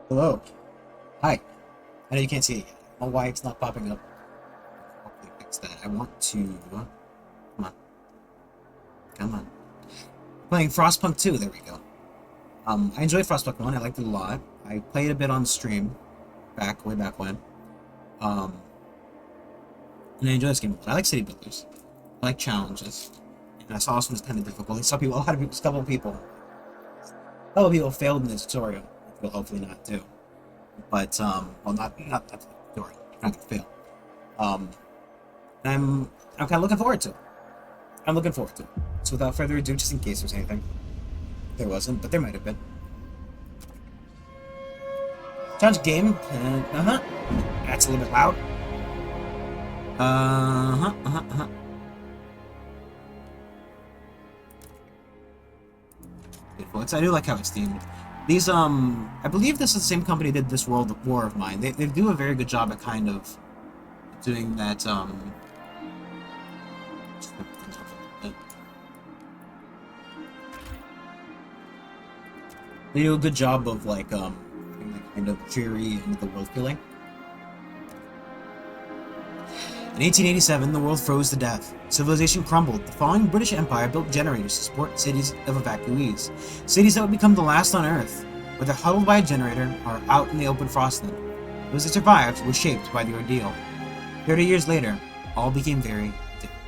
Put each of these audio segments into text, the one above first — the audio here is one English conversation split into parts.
Hello. Hi. I know you can't see it yet. I don't know why it's not popping up. Hopefully fix that. I want to... Come on. Come on. Playing Frostpunk 2. There we go. I enjoyed Frostpunk 1. I liked it a lot. I played a bit on stream. Way back when. And I enjoy this game a lot. I like city builders. I like challenges. And I saw this one's kind of difficult. A couple of people failed in this tutorial. Which will hopefully not do. But, well, not the tutorial. You're not gonna fail. I'm kind of looking forward to it. I'm looking forward to it. So without further ado, just in case there's anything. There wasn't, but there might have been. Challenge game. That's a little bit loud. Beautiful. I do like how it's themed. These, I believe this is the same company that did this World War of mine. They do a very good job at kind of doing that, they do a good job of, like, having that kind of dreary end-of-the-world feeling. In 1887, the world froze to death. Civilization crumbled. The falling British Empire built generators to support cities of evacuees. Cities that would become the last on Earth, whether huddled by a generator or out in the open frostland. Those that survived were shaped by the ordeal. 30 years later, all became very different.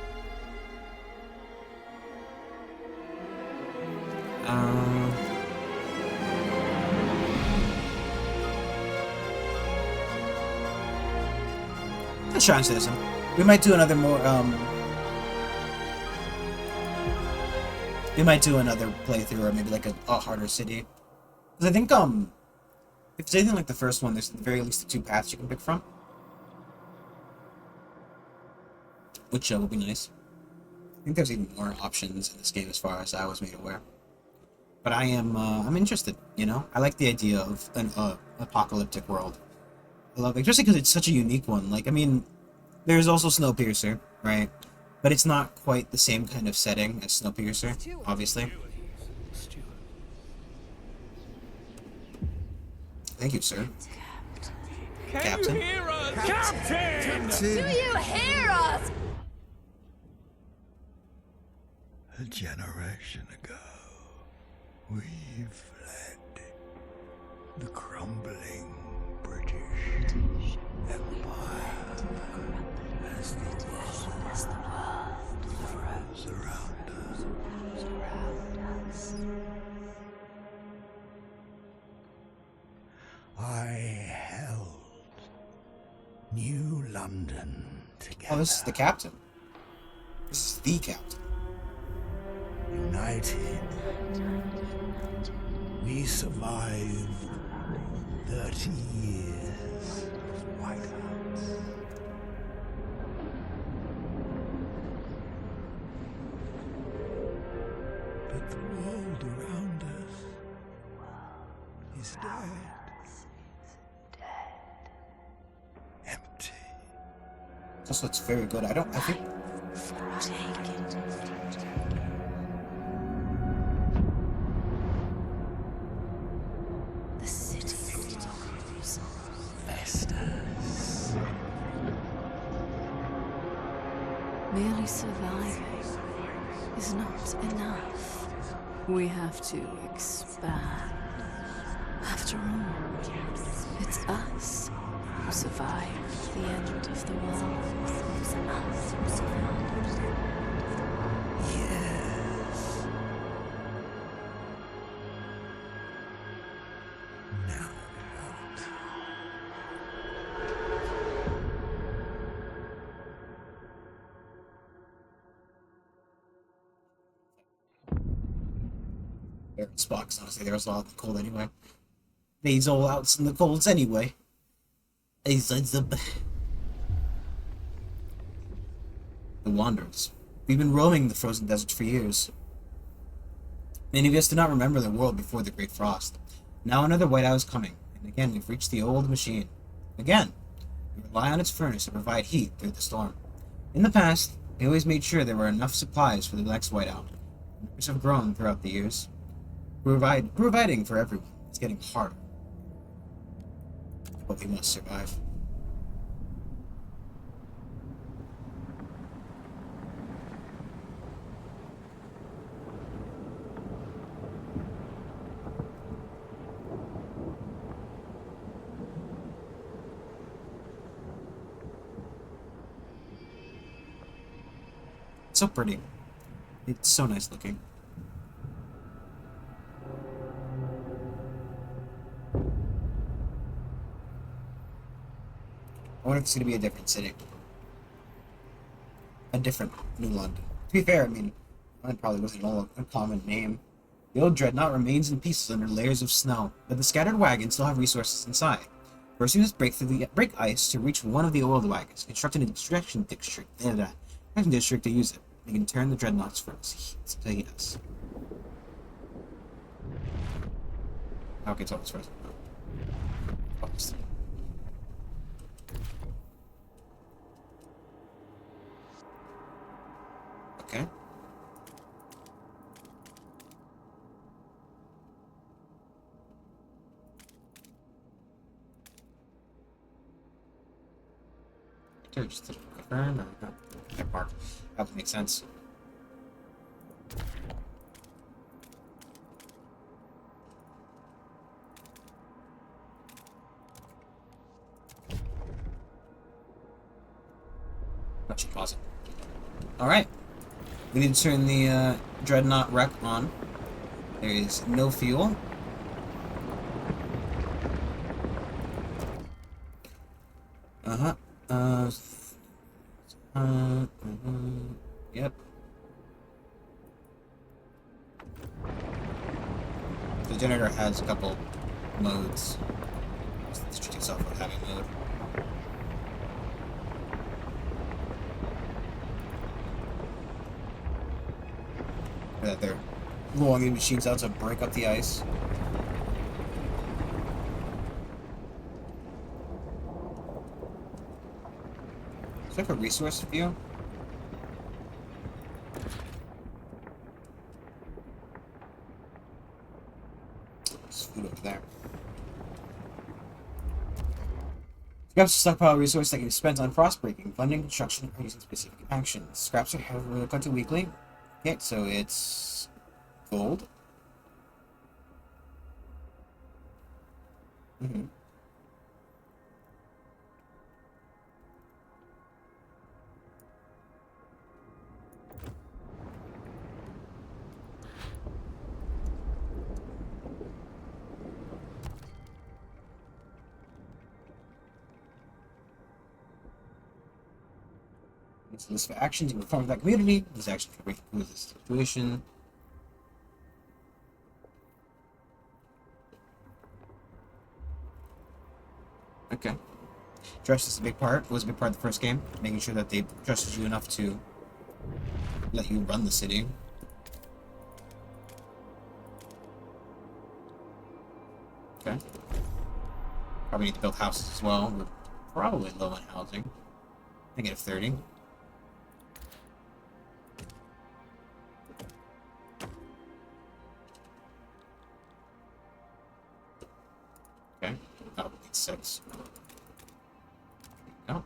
Let's try and citizen. We might do another we might do another playthrough, or maybe like a harder city. Because I think, if it's anything like the first one, there's at the very least 2 paths you can pick from. Which would be nice. I think there's even more options in this game as far as I was made aware. But I'm interested, you know? I like the idea of an apocalyptic world. I love it, especially because it's such a unique one. Like, I mean, there's also Snowpiercer, right? But it's not quite the same kind of setting as Snowpiercer, obviously. Thank you, sir. Captain. You hear us? Captain! Do you hear us? A generation ago, we fled the crumbling British Empire as the world froze around us. I held New London together. Oh, this is the captain. This is the captain. United, we survived 30 years of whiteouts. But the world around us is dead. Empty. Also, it's very good. I think... The city grows. Vestas. Merely surviving is not enough. We have to expand. After all, it's us who survived the end of the world. It's us who survived. Yes. Now what? Spock's honestly, there was a lot of the cold anyway. He's all out in the colds anyway. The Wanderers. We've been roaming the frozen desert for years. Many of us do not remember the world before the Great Frost. Now another whiteout is coming, and again we've reached the old machine. Again, we rely on its furnace to provide heat through the storm. In the past, we always made sure there were enough supplies for the next whiteout. Numbers have grown throughout the years. Providing for everyone is getting harder. but we must survive. It's so pretty. It's so nice looking. I wonder if it's going to be a different city. A different New London. To be fair, I mean, London probably wasn't an uncommon name. The old dreadnought remains in pieces under layers of snow, but the scattered wagons still have resources inside. First, we must break ice to reach one of the old wagons, construct an extraction district to use it. We can turn the dreadnoughts furnace to heat us. Okay, so it's first. Oops. Okay. Just to confirm, no, that part. That would make sense. That should pause it. Alright. We need to turn the dreadnought wreck on. There is no fuel. Yep. The generator has a couple modes. Let's treat yourself with heavy mode. That they're rolling the machines out to break up the ice. Is that a resource view? There's food over there. Scraps are stockpile resource that can be spent on frostbreaking, funding, construction, or using specific actions. Scraps are collected weekly. Okay, so it's gold. It's a list for actions you can perform with that community. This action can improve the situation. Okay. Trust is a big part. Was a big part of the first game. Making sure that they trusted you enough to let you run the city. Okay. Probably need to build houses as well. We're probably low on housing. -30. Okay. Oh, we need 6. There you go.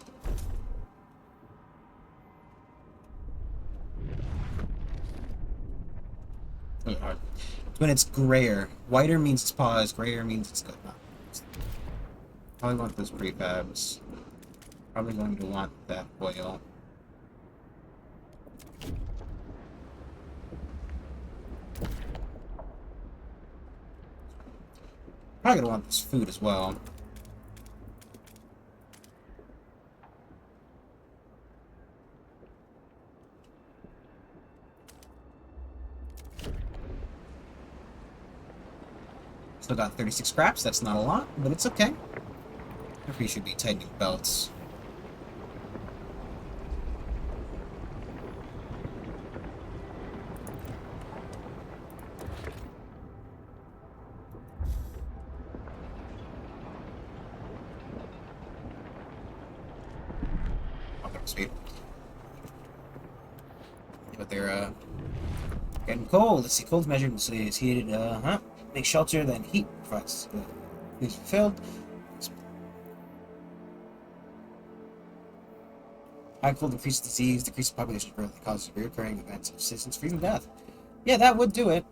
Really hard. When it's grayer. Whiter means it's paused, grayer means it's good. Probably want those prefabs. Probably going to want that oil. Probably gonna want this food as well. Still got 36 scraps, that's not a lot, but it's okay. We should be tightening belts. Speed. But they're getting cold. Let's see, cold measured is heated. Make shelter, then heat provides. Please fulfilled. High cold increases disease, decreases population growth, and causes recurring events of citizens freezing to death. Yeah, that would do it.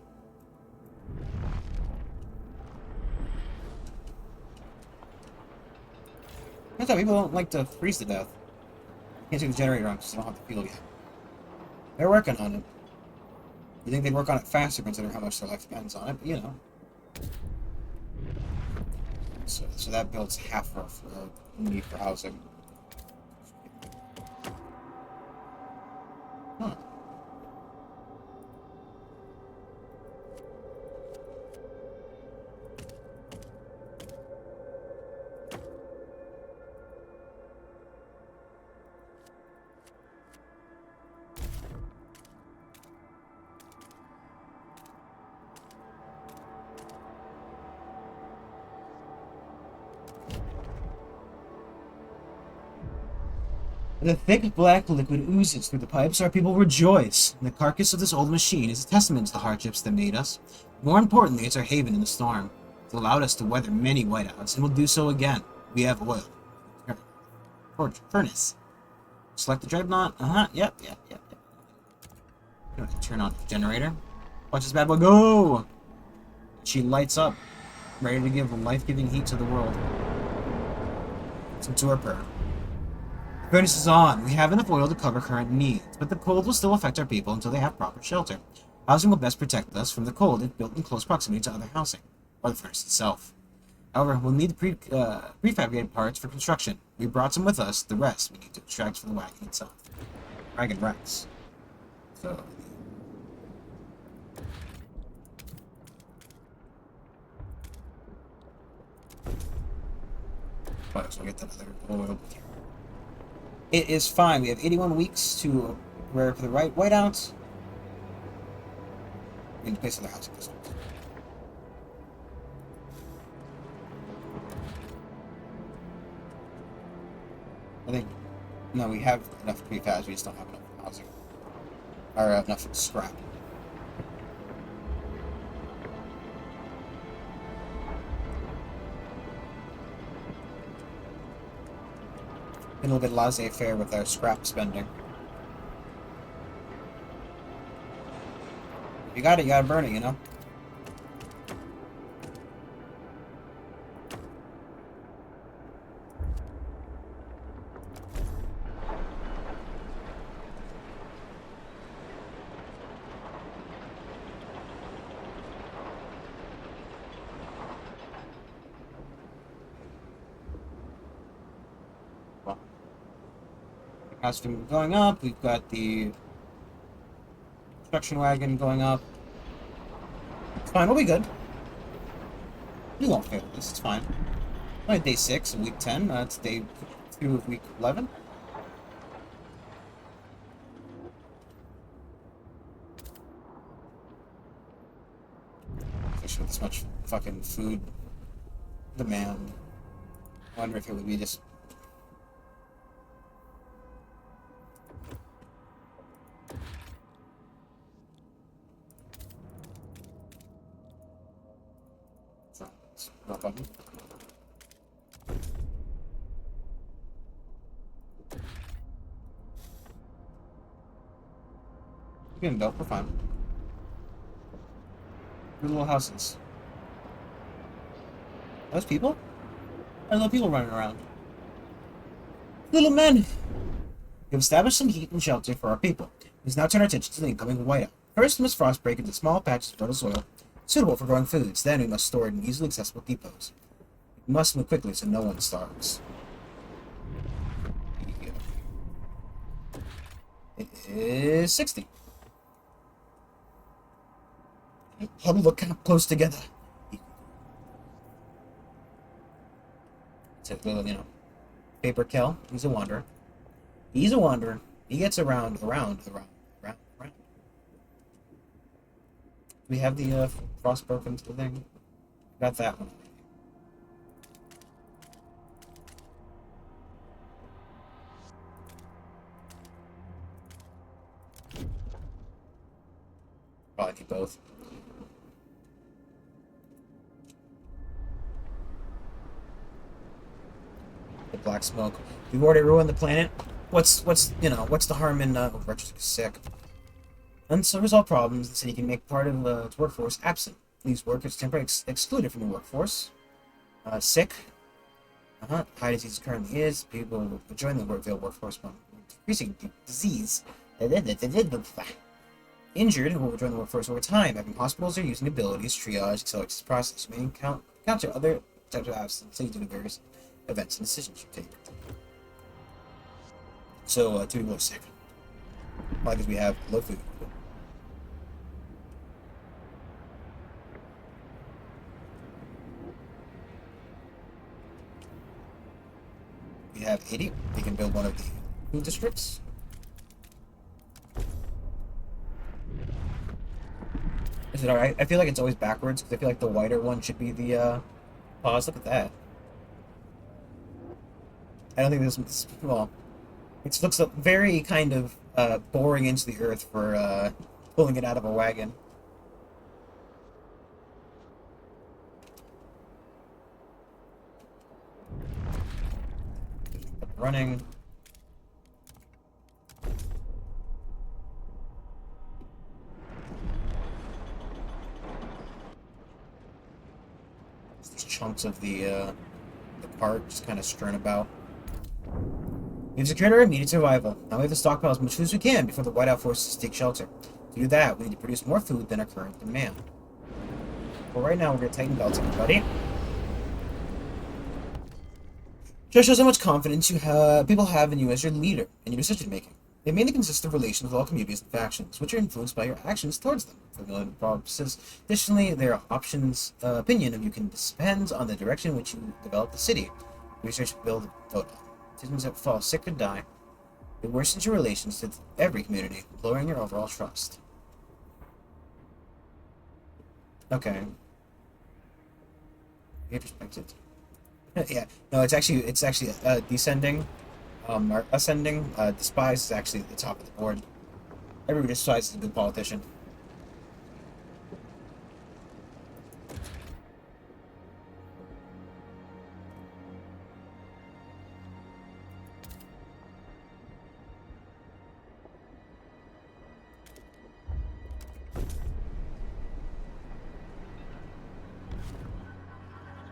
I thought people don't like to freeze to death. Can't see the generator on because they don't have the fuel yet. They're working on it. You think they'd work on it faster considering how much their life depends on it, but you know. So that builds half of our need for housing. Huh. The thick black liquid oozes through the pipes. Our people rejoice. The carcass of this old machine is a testament to the hardships that made us. More importantly, it's our haven in the storm. It's allowed us to weather many whiteouts, and will do so again. We have oil. Furnace. Select the dreadnought. Yep. Turn on the generator. Watch this bad boy go! She lights up, ready to give life-giving heat to the world. Listen to her purr. The furnace is on. We have enough oil to cover current needs, but the cold will still affect our people until they have proper shelter. Housing will best protect us from the cold if built in close proximity to other housing, or the furnace itself. However, we'll need the prefabricated parts for construction. We brought some with us. The rest we need to extract from the wagon itself. Wagon Rex. So. So we'll get that other oil. It is fine. We have 81 weeks to prepare for the right whiteouts. We need to place other housing districts. I think, no, we have enough prefabs, we just don't have enough housing. Or enough scrap. Been a little bit laissez-faire with our scrap spending. If you got it, you gotta burn it, you know? Costume going up, we've got the construction wagon going up. It's fine, we'll be good. We won't fail this, it's fine. Only day 6 of week 10, it's day 2 of week 11. Especially with this much fucking food demand. I wonder if it would be just button. Getting built, we're fine. Good little houses. Are those people? Are little people running around? Little men! We've established some heat and shelter for our people. We must now turn our attention to the incoming whiteout. First, we must frost break into small patches of fertile soil suitable for growing foods. Then we must store it in easily accessible depots. We must move quickly so no one starves. It is 60. Huddle look kind of close together. It's a little, you know, paper Kel. He's a wanderer. He's a wanderer. He gets around. We have the Frostpunk into the thing. Got that one. Probably need both. The black smoke. We've already ruined the planet. what's the harm in Retro's sick? Unresolved problems, the city can make part of its workforce absent. These workers temporarily excluded from the workforce. Sick. High disease currently is. People who join the workforce from decreasing disease. Injured who will join the workforce over time, having hospitals or using abilities, triage, accelerate this process. You may encounter other types of absence due to various events and decisions you take. So, 2 people are sick. Why? Because we have low food. We have 80. We can build one of the food districts. Is it alright? I feel like it's always backwards, because I feel like the whiter one should be the, pause. Look at that. I don't think this, well, it looks very kind of, boring into the earth for, pulling it out of a wagon. Running. These chunks of the park just kind of strewn about. We've secured our immediate survival. Now we have to stockpile as much food as we can before the whiteout forces take shelter. To do that, we need to produce more food than our current demand. Well, right now we're going to tighten belts, everybody. Just shows how much confidence people have in you as your leader and your decision-making. They mainly consist of relations with all communities and factions, which are influenced by your actions towards them. For million purposes, additionally, their opinion of you can depends on the direction in which you develop the city. Research, build, vote on. Citizens that fall sick or die. It worsens your relations to every community, lowering your overall trust. Okay. Perspective. Yeah, no, it's actually descending, or ascending. Despise is actually at the top of the board. Everybody despises a good politician.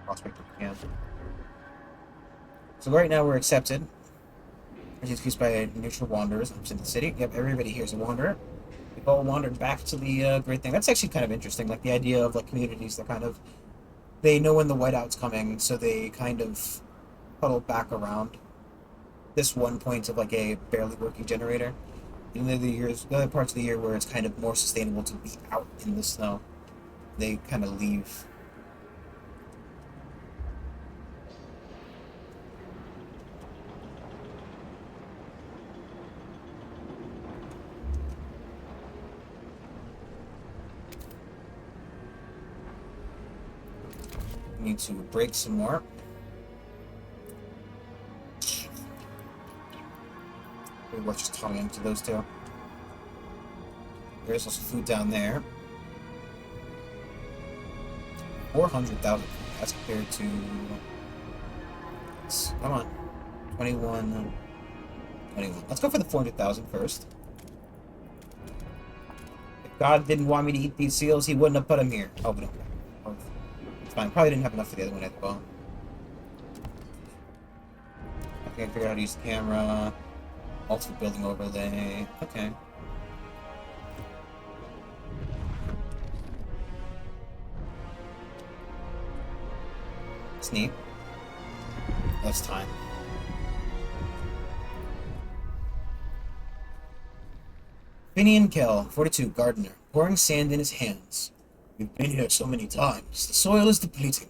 Prospect if we can. So right now we're accepted. Which is increased by neutral wanderers in the city. Yep, everybody here is a wanderer. We've all wandered back to the great thing. That's actually kind of interesting. Like the idea of like communities that kind of they know when the whiteout's coming, so they kind of huddle back around this one point of like a barely working generator. In the other parts of the year where it's kind of more sustainable to be out in the snow, they kind of leave. Need to break some more. Maybe we're just tunneling to those two. There's also food down there. 400,000. That's compared to. Come on. 21. 21. Let's go for the 400,000 first. If God didn't want me to eat these seals, he wouldn't have put them here. Oh, but no. It's fine. Probably didn't have enough for the other one as well. I think I figured out how to use the camera. Also building overlay. Okay. It's neat. That's time. Finian Kell, 42, gardener, pouring sand in his hands. We've been here so many times. The soil is depleting.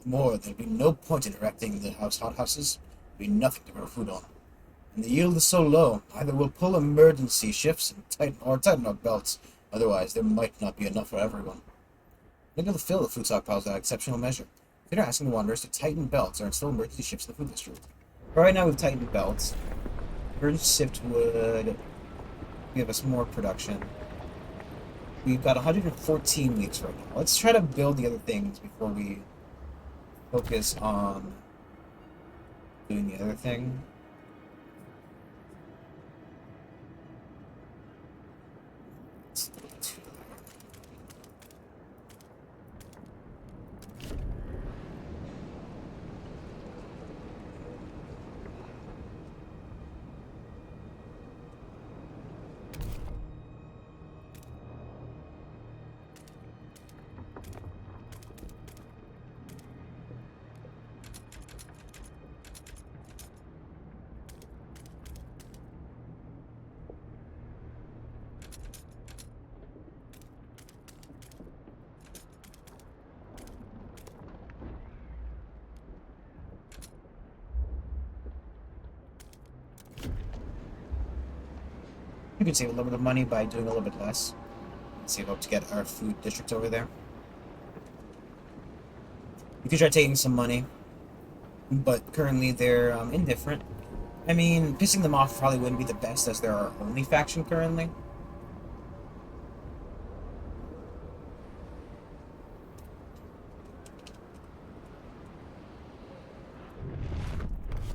More, there'll be no point in erecting the hothouses. There'll be nothing to grow food on. And the yield is so low, either we'll pull emergency shifts and tighten our belts. Otherwise, there might not be enough for everyone. Maybe we'll fill the food stockpiles at exceptional measure. Consider asking the wanderers to tighten belts or install emergency shifts in the food district. But right now we've tightened belts. Emergency shift would give us more production. We've got 114 weeks right now. Let's try to build the other things before we focus on doing the other thing. We could save a little bit of money by doing a little bit less. Save up to get our food district over there. We could try taking some money, but currently they're indifferent. I mean, pissing them off probably wouldn't be the best as they're our only faction currently.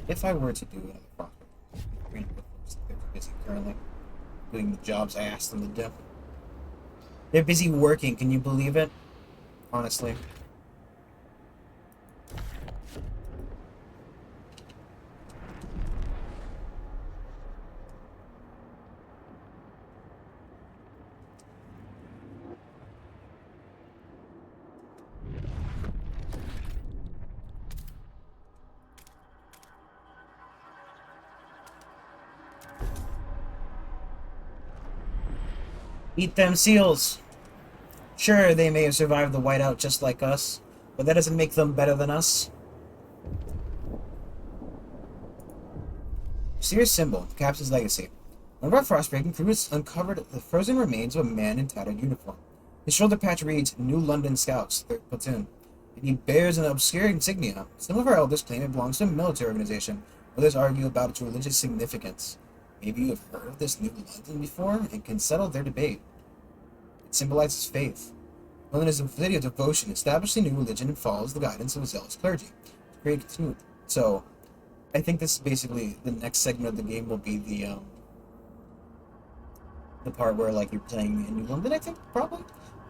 If I were to do another project, they're busy currently doing the jobs I asked them to do. They're busy working, can you believe it? Honestly. Eat them seals! Sure, they may have survived the whiteout just like us, but that doesn't make them better than us. Mysterious symbol, the captain's legacy. One of our frostbreaking crew has uncovered the frozen remains of a man in tattered uniform. His shoulder patch reads, New London Scouts, 3rd Platoon, and he bears an obscure insignia. Some of our elders claim it belongs to a military organization, others argue about its religious significance. Maybe you have heard of this New London before and can settle their debate. It symbolizes faith. London is a city of devotion, established a new religion and follows the guidance of a zealous clergy. Great continued. So, I think this is basically the next segment of the game will be the part where like you're playing in New London. I think probably.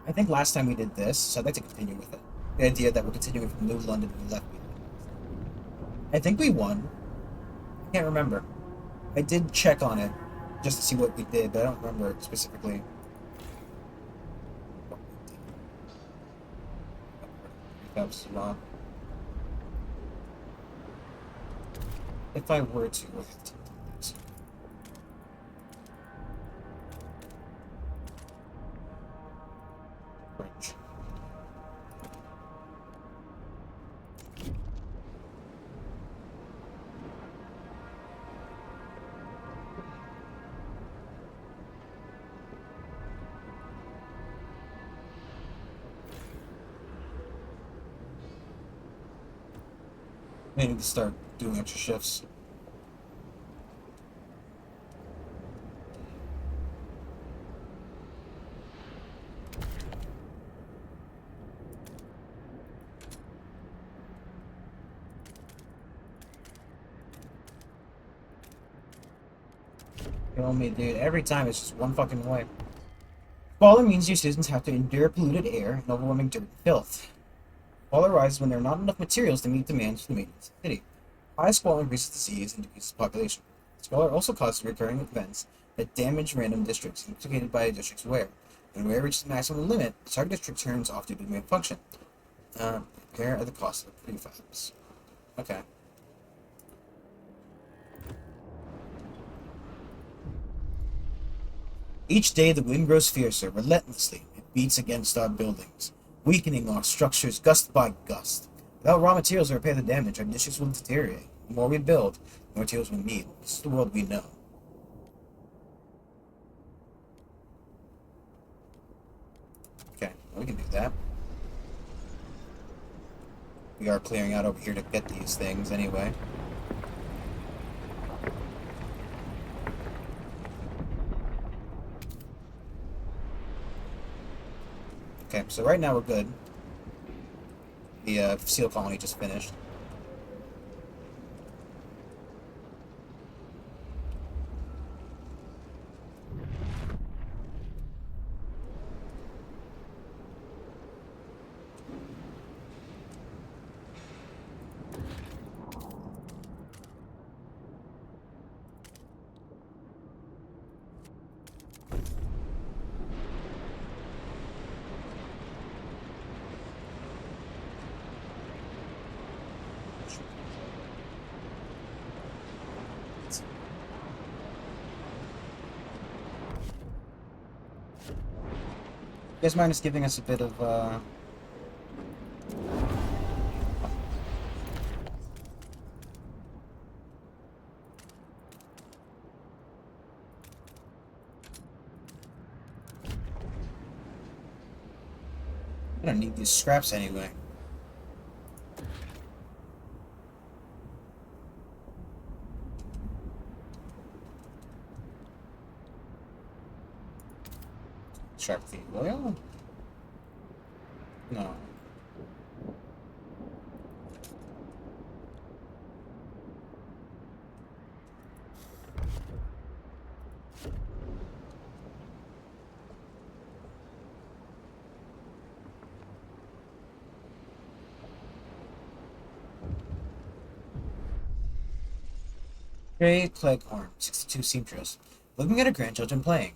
I think last time we did this, so I'd like to continue with it. The idea that we're continuing from New London to left. I think we won. I can't remember. I did check on it just to see what we did, but I don't remember specifically. If I were to French. I need to start doing extra shifts. Kill me, dude. Every time it's just one fucking way. Squalor means your citizens have to endure polluted air and overwhelming dirt and filth. Squalor arises when there are not enough materials to meet demands for the maintenance of the city. High squalor increases disease and decreases population. Squalor also causes recurring events that damage random districts implicated by a district's wear. When wear reaches the maximum limit, the target district turns off due to main function. Repair at the cost of prefabs. Okay. Each day the wind grows fiercer, relentlessly. It beats against our buildings, weakening our structures gust by gust. Without raw materials to repair the damage, our districts will deteriorate. The more we build, the more materials we need. This is the world we know. Okay, we can do that. We are clearing out over here to get these things anyway. Okay, so right now we're good. The seal colony just finished. You guys mind just giving us a bit of, I don't need these scraps anyway. Extract the oil? No. Ray Cleghorn, 62 seamstress. Looking at her grandchildren playing.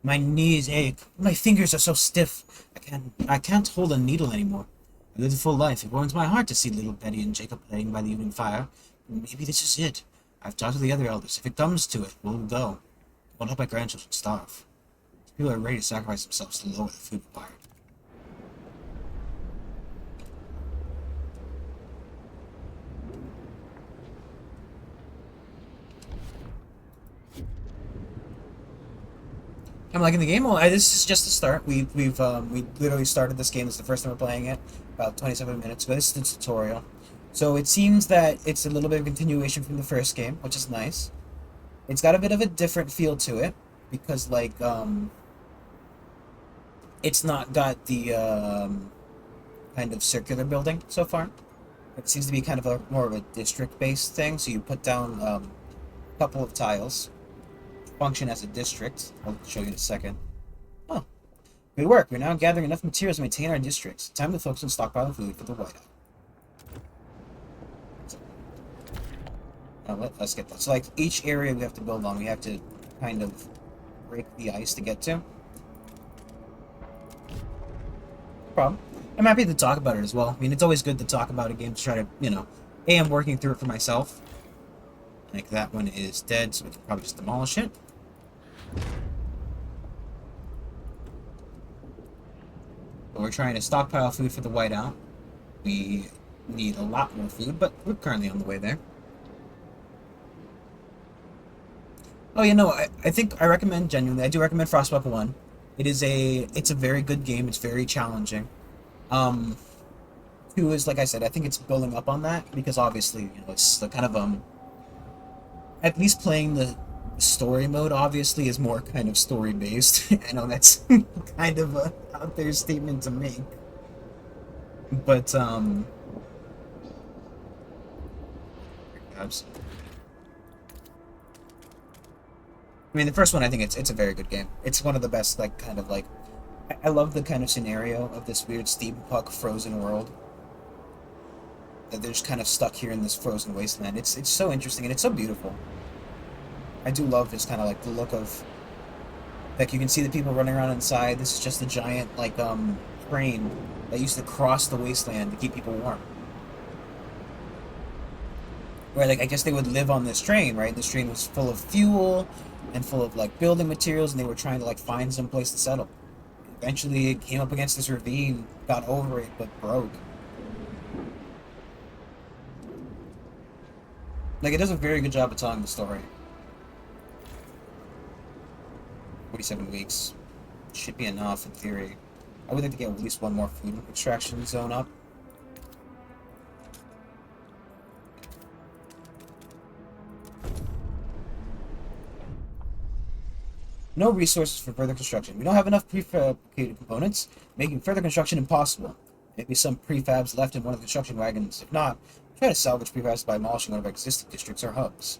My knees ache. My fingers are so stiff. I can't hold a needle anymore. I lived a full life. It warms my heart to see little Betty and Jacob playing by the evening fire. Maybe this is it. I've talked to the other elders. If it comes to it, we'll go. I won't let my grandchildren starve. People are ready to sacrifice themselves to lower the food required. I'm liking the game. Well, this is just the start. We literally started this game. This is the first time we're playing it. About 27 minutes ago. This is the tutorial. So it seems that it's a little bit of continuation from the first game, which is nice. It's got a bit of a different feel to it because like it's not got the kind of circular building so far. It seems to be kind of a more of a district-based thing. So you put down a couple of tiles. Function as a district. I'll show you in a second. Oh, good work. We're now gathering enough materials to maintain our districts. Time to focus on stockpiling food for the whiteout. Now let's get that. So like each area we have to build on, we have to kind of break the ice to get to. No problem. I'm happy to talk about it as well. I mean, it's always good to talk about a game to try to, you know, I'm working through it for myself. Like that one is dead, so we can probably just demolish it. But we're trying to stockpile food for the whiteout. We need a lot more food, but we're currently on the way there. Oh, you know, I think I recommend, genuinely, I do recommend Frostpunk 1. It's a very good game. It's very challenging. 2 is, like I said, I think it's building up on that, because obviously, you know, it's the kind of, at least playing the story mode, obviously, is more kind of story-based. I know that's kind of a out there statement to make. But, perhaps. I mean, the first one, I think it's a very good game. It's one of the best, like, kind of, like... I love the kind of scenario of this weird steampunk frozen world. That they're just kind of stuck here in this frozen wasteland. It's so interesting, and it's so beautiful. I do love this kind of, like, the look of... Like, you can see the people running around inside. This is just a giant, like, train that used to cross the wasteland to keep people warm. Where, like, I guess they would live on this train, right? This train was full of fuel and full of, like, building materials, and they were trying to, like, find some place to settle. Eventually, it came up against this ravine, got over it, but broke. Like, it does a very good job of telling the story. 47 weeks. Should be enough, in theory. I would like to get at least one more food extraction zone up. No resources for further construction. We don't have enough prefabricated components, making further construction impossible. Maybe some prefabs left in one of the construction wagons. If not, try to salvage prefabs by demolishing one of our existing districts or hubs.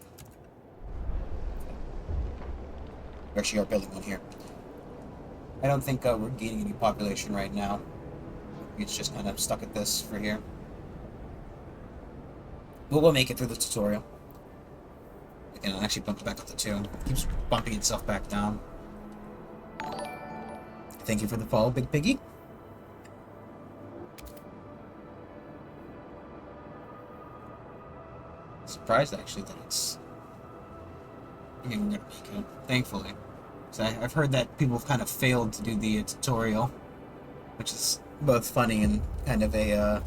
We actually are building one here. I don't think we're gaining any population right now. It's just kind of stuck at this for here. But we'll make it through the tutorial. It actually bumps back up to 2. It keeps bumping itself back down. Thank you for the follow, Big Piggy. Surprised, actually, that it's... I think we're gonna make it, thankfully. So I've heard that people have kind of failed to do the tutorial, which is both funny and kind of a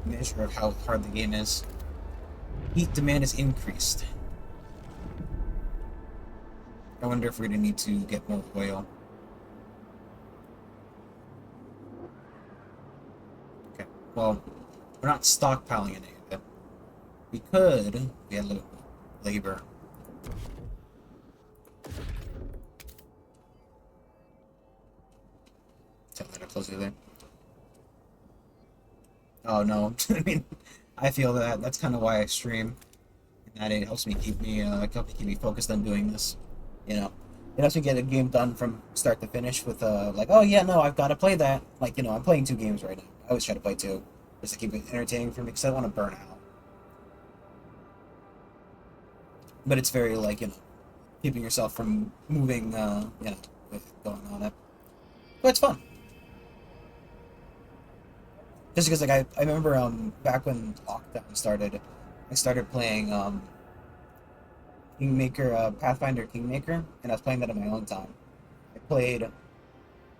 measure of how hard the game is. Heat demand is increased. I wonder if we're going to need to get more oil. Well, we're not stockpiling any of it. We could. We had a little labor. Tell that closer there. Oh no, I mean, I feel that's kind of why I stream. And that it helps me keep me focused on doing this. You know, it helps me get a game done from start to finish with like, oh yeah, no, I've got to play that. Like, you know, I'm playing 2 games right now. I always try to play 2 just to keep it entertaining for me because I don't want to burn out. But it's very like, you know, keeping yourself from moving, you know, with going on it. But it's fun. Just because, like, I remember back when lockdown started, I started playing Kingmaker, Pathfinder Kingmaker, and I was playing that in my own time. I played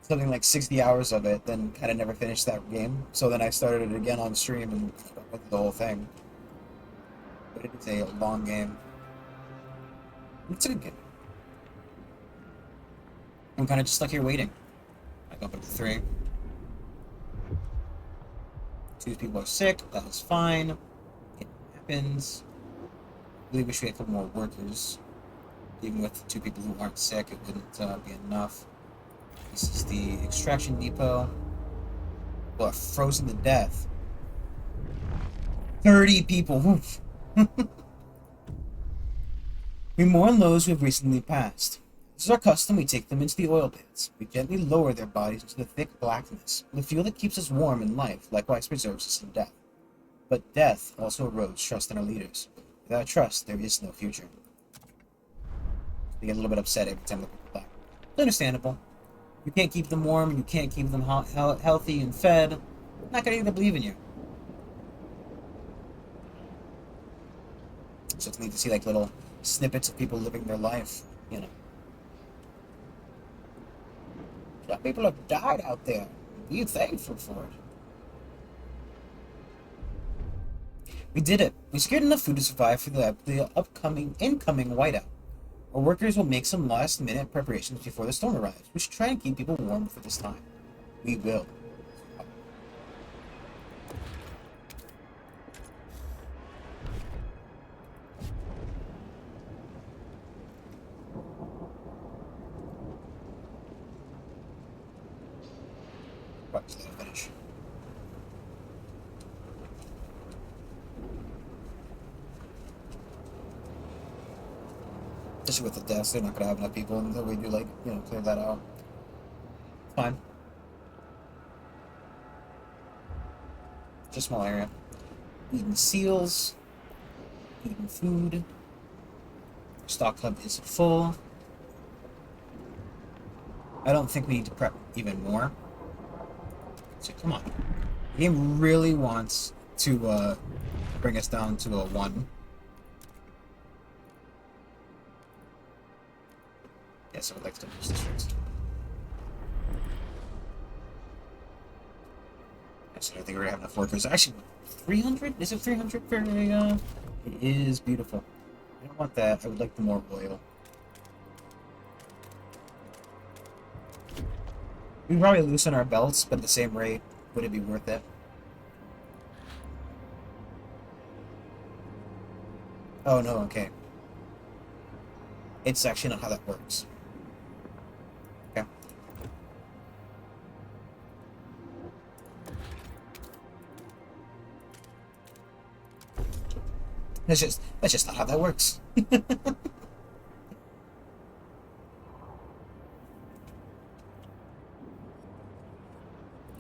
something like 60 hours of it, then kind of never finished that game. So then I started it again on stream and went through the whole thing. But it is a long game. It's a good game. I'm kind of just stuck here waiting. I go up to 3. 2 people are sick. That was fine. It happens. I really wish we had a couple more workers. Even with 2 people who aren't sick, it wouldn't be enough. This is the extraction depot. Well, frozen to death. 30 people. Oof. We mourn those who have recently passed. This is our custom. We take them into the oil pits. We gently lower their bodies into the thick blackness, the fuel that keeps us warm in life, likewise preserves us in death. But death also erodes trust in our leaders. Without trust, there is no future. They get a little bit upset every time they look back. It's understandable. You can't keep them warm, you can't keep them healthy and fed. They're not going to believe in you. So it's neat to see like little snippets of people living their life, you know. Some people have died out there. Be thankful for it. We did it. We secured enough food to survive for the incoming whiteout. Our workers will make some last-minute preparations before the storm arrives. We should try and keep people warm for this time. We will. Right, so that'll finish. Especially with the deaths, they're not gonna have enough people until we do, like, you know, clear that out. Fine. Just a small area. Eating seals. Eating food. Stock hub is full. I don't think we need to prep even more. So come on. The game really wants to bring us down to a 1. Yes, I would like to finish this first. Yes, I don't think we're gonna have enough workers. Actually, 300? Is it 300 for a, It is beautiful. I don't want that. I would like the more oil. We'd probably loosen our belts, but at the same rate, would it be worth it? Oh, no, okay. It's actually not how that works. Okay. That's just not how that works.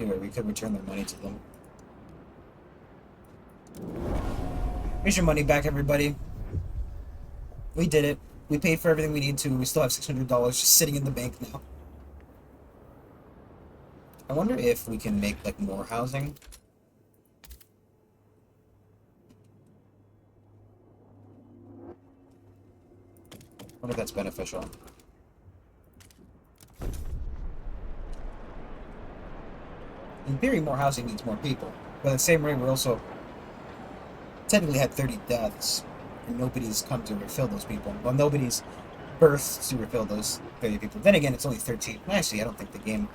Anyway, we could return their money to them. Here's your money back, everybody. We did it. We paid for everything we need to. We still have $600 just sitting in the bank now. I wonder if we can make, like, more housing. I wonder if that's beneficial. In theory, more housing needs more people. But at the same rate, we're also technically had 30 deaths, and nobody's come to refill those people. Well, nobody's birthed to refill those 30 people. Then again, it's only 13. Actually, I don't think the game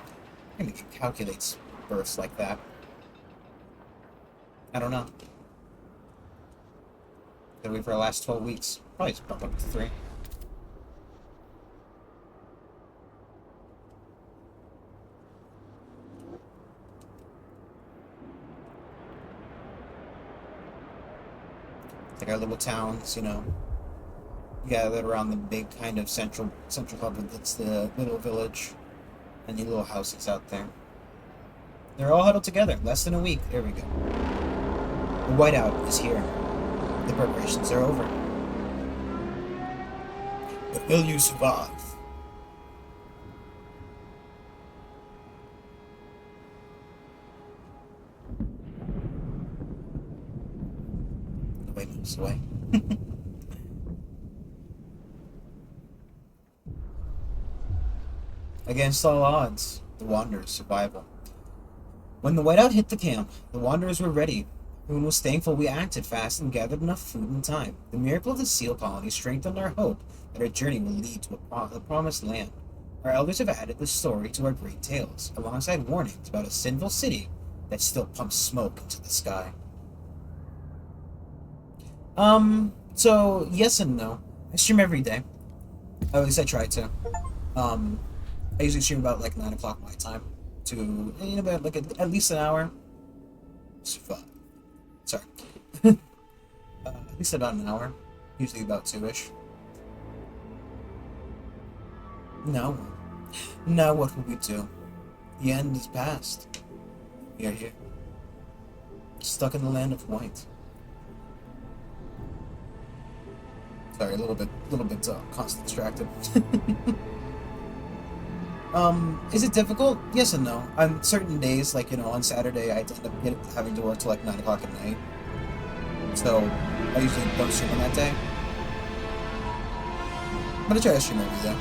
calculates births like that. I don't know. Gotta wait for the last 12 weeks. Probably just bump up to 3. Like our little towns, you know, gathered around the big kind of central hub that's the little village, and the little houses out there. They're all huddled together. Less than a week. There we go. The whiteout is here. The preparations are over. But will you survive? Nobody moves away. Against all odds, the Wanderer's survival. When the whiteout hit the camp, the Wanderers were ready. Boone was thankful we acted fast and gathered enough food in time. The miracle of the seal colony strengthened our hope that our journey will lead to the promised land. Our elders have added this story to our great tales, alongside warnings about a sinful city that still pumps smoke into the sky. So yes and no. I stream every day. At least I try to. I usually stream about like 9 o'clock my time to, about like at least an hour. Sorry. At least about an hour. Usually about 2-ish. Now what will we do? The end is past. We are here. Stuck in the land of white. Sorry, a little bit constant distracted. Is it difficult? Yes and no. On certain days, like, on Saturday, I end up having to work till like 9 o'clock at night. So, I usually don't stream on that day. But I try to stream every day.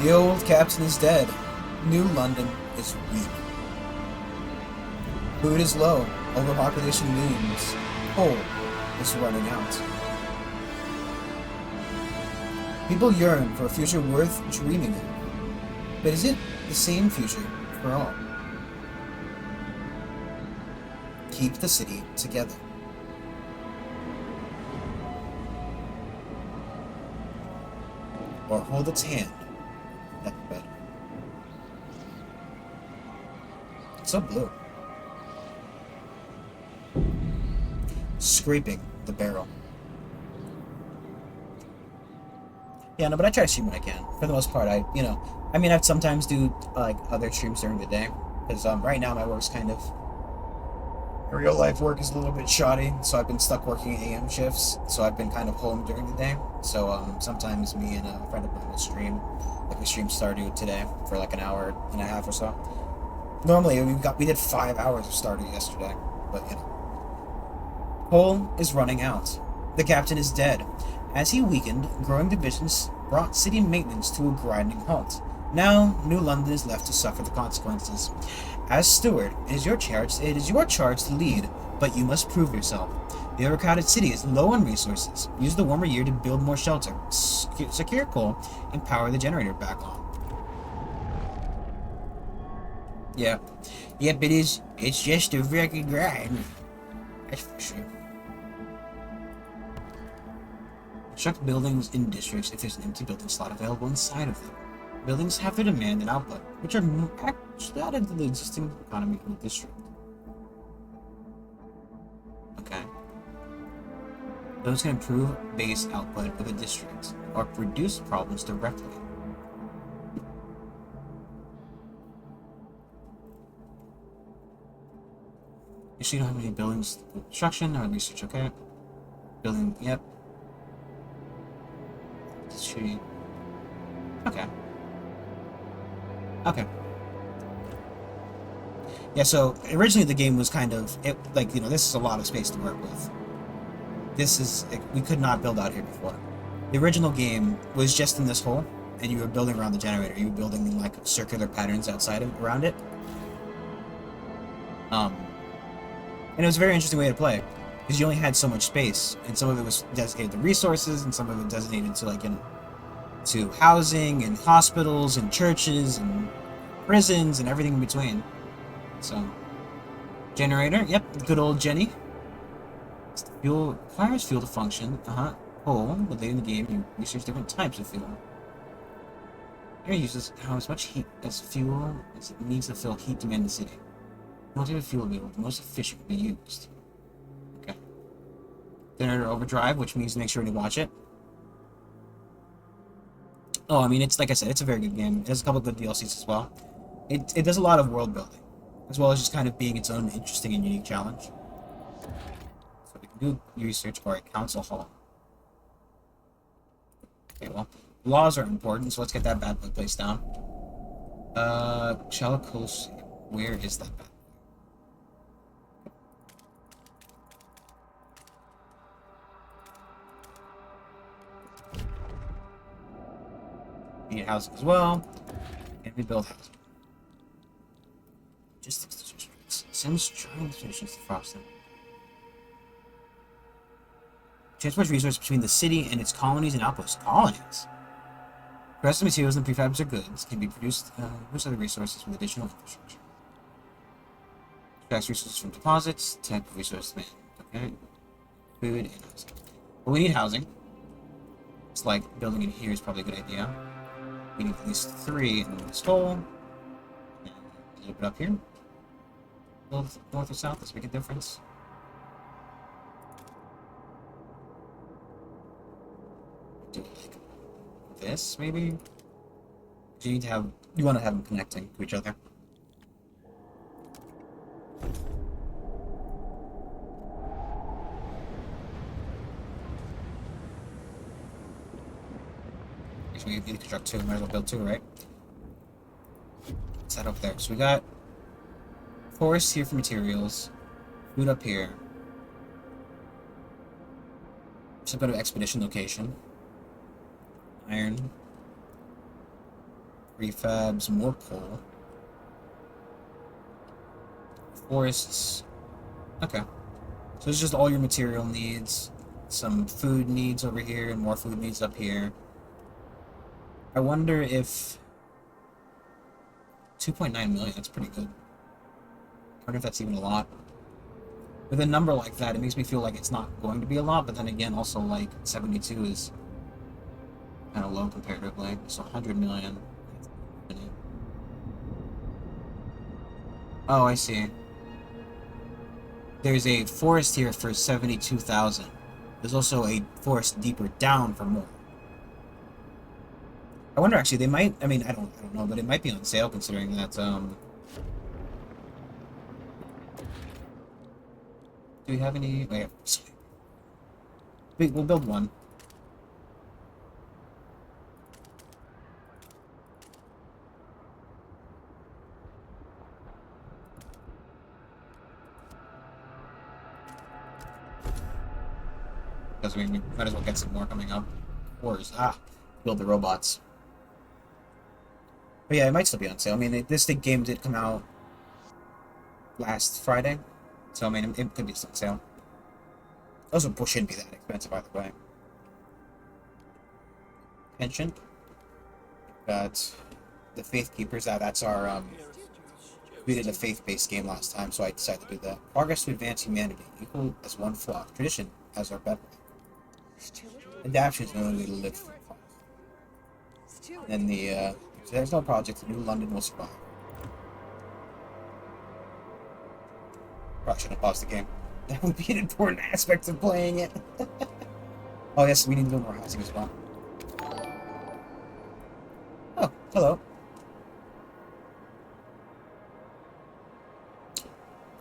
The old captain is dead. New London is weak. Food is low. Overpopulation looms. Coal is running out. People yearn for a future worth dreaming of. But is it the same future for all? Keep the city together. Or hold its hand at the bed. It's so blue. Scraping the barrel. Yeah, no, but I try to stream when I can. For the most part, I sometimes do like other streams during the day, because right now my work's kind of real life work is a little bit shoddy, so I've been stuck working AM shifts, so I've been kind of home during the day. So sometimes me and a friend of mine will stream, like we streamed Stardew today for like an hour and a half or so. Normally we did 5 hours of Stardew yesterday, but coal is running out. The captain is dead. As he weakened, growing divisions brought city maintenance to a grinding halt. Now, New London is left to suffer the consequences. As steward, it is your charge to lead, but you must prove yourself. The overcrowded city is low on resources. Use the warmer year to build more shelter, secure coal, and power the generator back on. Yeah. Yep, it is. It's just a regular grind. That's for sure. Construct buildings in districts if there's an empty building slot available inside of them. Buildings have their demand and output, which are actually added to the existing economy of the district. Okay. Those can improve base output of a district, or reduce problems directly. You see, you don't have any buildings construction or research, okay? Building, yep. Shooting. Okay. Okay. Yeah, so originally the game was kind of this is a lot of space to work with. We could not build out here before. The original game was just in this hole, and you were building around the generator. You were building in like circular patterns around it. And it was a very interesting way to play, because you only had so much space, and some of it was designated to resources, and some of it designated to to housing and hospitals and churches and prisons and everything in between. So, generator, yep, good old Jenny. Fuel requires fuel to function. Coal, but later in the game, you research different types of fuel. Air uses how as much heat as fuel as it needs to fill heat demand in the city. Most of the fuel available, the most efficient will be used. Okay. Generator overdrive, which means make sure to watch it. Oh, I mean, it's like I said, it's a very good game. It has a couple of good DLCs as well. It does a lot of world building, as well as just kind of being its own interesting and unique challenge. So we can do research for a council hall. Okay, well, laws are important, so let's get that bad boy placed down. Shallow coast. Where is that bad boy? We need housing as well, and we build housing. Logistics distributions. Sims trying solutions to Frostpunk. Transport resources between the city and its colonies and outposts. Colonies? The rest of the materials and prefabs or goods can be produced with other resources with additional infrastructure. Extract resources from deposits, tech resource man. Okay. Food and housing. But we need housing. It's like building in here is probably a good idea. We need at least 3 in this hole. And a little bit up here. Both north or south, does make a difference. Do like this, maybe? You need to have, you want to have them connecting to each other. Actually, we need to construct 2, might as well build 2, right? What's that up there? So we got forest here for materials, food up here, some kind of expedition location, iron, prefabs, more coal, forests. Okay, so it's just all your material needs, some food needs over here, and more food needs up here. I wonder if 2.9 million, that's pretty good. I wonder if that's even a lot. With a number like that, it makes me feel like it's not going to be a lot, but then again, also, like, 72 is kind of low comparatively. So 100 million. Oh, I see. There's a forest here for 72,000. There's also a forest deeper down for more. I wonder, actually, they might, I mean, I don't know, but it might be on sale considering that, do we have any, wait, we'll build one. Because we might as well get some more coming up. Wars, build the robots. But yeah, it might still be on sale. I mean, this game did come out last Friday, so I mean, it could be still on sale. Also, Bush shouldn't be that expensive, by the way. Pension. Got the Faith Keepers. That's our, we did a faith-based game last time, so I decided to do that. Progress to advance humanity, equal as one flock. Tradition as our bedrock. Adaption is the only way to live. And the, so there's no project, New London will survive. Probably shouldn't have paused the game. That would be an important aspect of playing it. Oh yes, we need to build more housing as well. Oh, hello.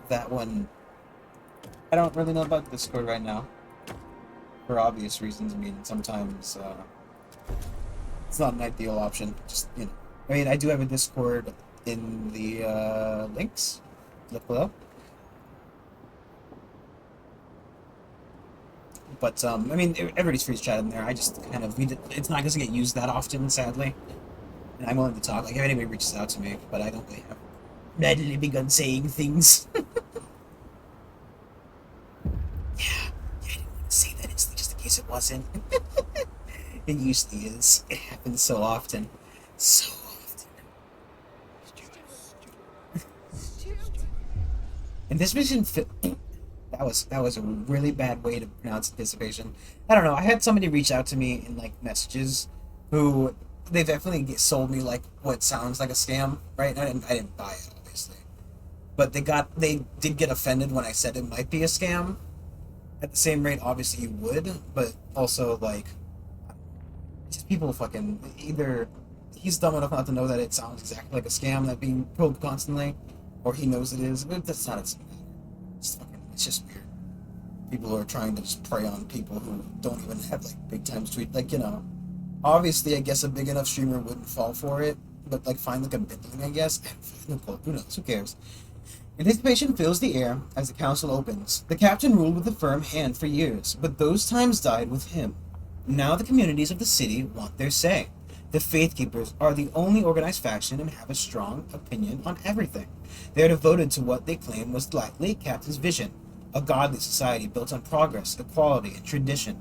That one... I don't really know about Discord right now. For obvious reasons. I mean, sometimes, it's not an ideal option. Just, you know. I mean, I do have a Discord in the, links. Look below. But, I mean, everybody's free to chat in there. I just kind of, it's not going to get used that often, sadly. And I'm willing to talk. Like, if anybody reaches out to me, but I don't really have readily begun saying things. Yeah, I didn't want to say that instantly just in case it wasn't. It usually is. It happens so often. So often. Anticipation that was a really bad way to pronounce anticipation. I don't know. I had somebody reach out to me in like messages who they definitely sold me like what sounds like a scam, right? I didn't buy it obviously, but they did get offended when I said it might be a scam. At the same rate, obviously you would, but also like just people fucking either he's dumb enough not to know that it sounds exactly like a scam that being probed constantly, or he knows it is. But that's not it. It's just weird. People who are trying to just prey on people who don't even have like big time tweet. Like, you know, obviously I guess a big enough streamer wouldn't fall for it, but like find like a billion, I guess. Who knows? Who cares? Anticipation fills the air as the council opens. The captain ruled with a firm hand for years, but those times died with him. Now the communities of the city want their say. The Faith Keepers are the only organized faction and have a strong opinion on everything. They are devoted to what they claim was the late captain's vision, a godly society built on progress, equality, and tradition.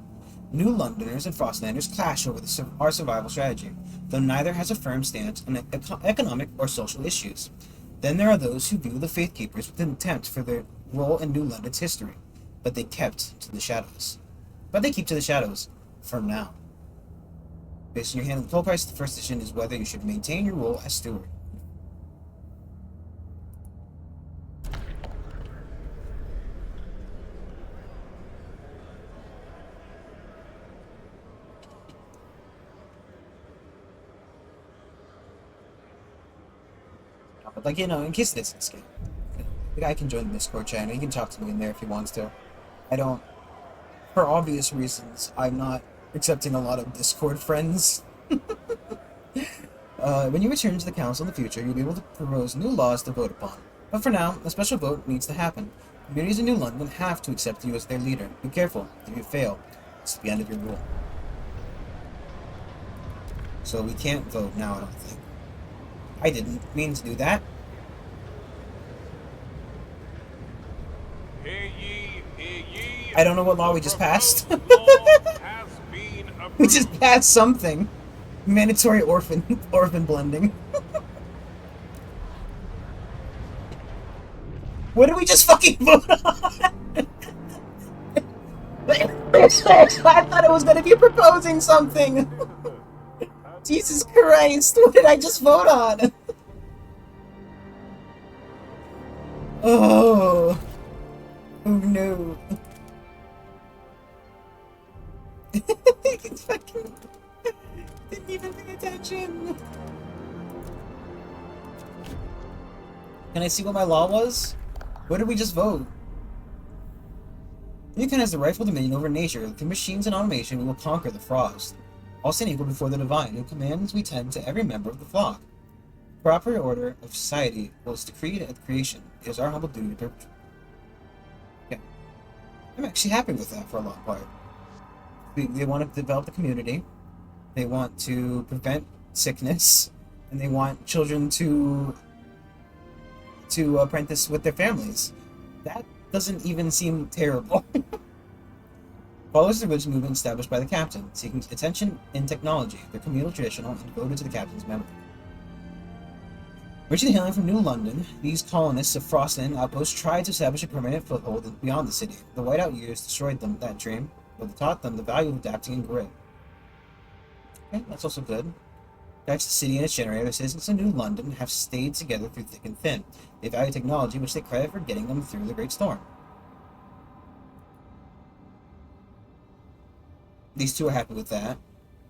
New Londoners and Frostlanders clash over our survival strategy, though neither has a firm stance on economic or social issues. Then there are those who view the Faith Keepers with contempt for their role in New London's history, but they keep to the shadows. For now. Based on your hand on the toll price, the first decision is whether you should maintain your role as steward. But like, you know, in case it is a scam, the guy can join the Discord channel. He can talk to me in there if he wants to. I don't, for obvious reasons, I'm not accepting a lot of Discord friends. When you return to the council in the future, you'll be able to propose new laws to vote upon. But for now, a special vote needs to happen. Communities in New London have to accept you as their leader. Be careful. If you fail, it's the end of your rule. So we can't vote now, I don't think. I didn't mean to do that. Hear ye, hear ye. I don't know what law we just passed. Law has been We just approved. passed something. Mandatory orphan blending. What did we just fucking vote on? I thought it was gonna be proposing something. Jesus Christ, what did I just vote on? Oh no. It's fucking didn't even pay attention. Can I see what my law was? What did we just vote? Mankind has the rightful dominion over nature. Through machines and automation, we will conquer the frost. All stand equal before the divine, who commands we tend to every member of the flock. The proper order of society was decreed at creation. It is our humble duty to... Okay. I'm actually happy with that for a long part. They want to develop the community. They want to prevent sickness. And they want children to apprentice with their families. That doesn't even seem terrible. Followers the religious movement established by the captain, seeking attention in technology, their communal traditional, and devoted to the captain's memory. Originally hailing from New London, these colonists of Frostland outposts tried to establish a permanent foothold beyond the city. The whiteout years destroyed them that dream, but they taught them the value of adapting and grit. Okay, that's also good. Back to the city and its generator, the citizens of New London have stayed together through thick and thin. They value technology, which they credit for getting them through the Great Storm. These two are happy with that,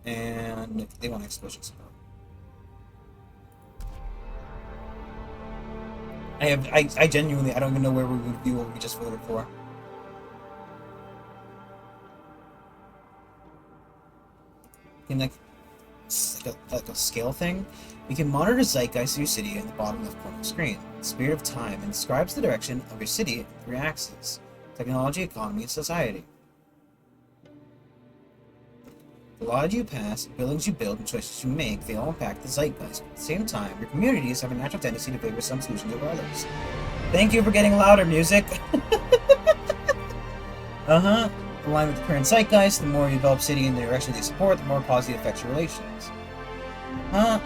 and they want explosion support. I genuinely, I don't even know where we would be what we just voted for. Can like a scale thing? You can monitor the zeitgeist of your city in the bottom left corner of the screen. The spirit of time and describes the direction of your city in 3 axes: technology, economy, and society. The laws you pass, buildings you build, and choices you make, they all impact the zeitgeist. At the same time, your communities have a natural tendency to favor some solutions over others. Thank you for getting louder, music! Uh-huh. Aligned with the current zeitgeist, the more you develop city in the direction they support, the more positive affects your relations. Huh?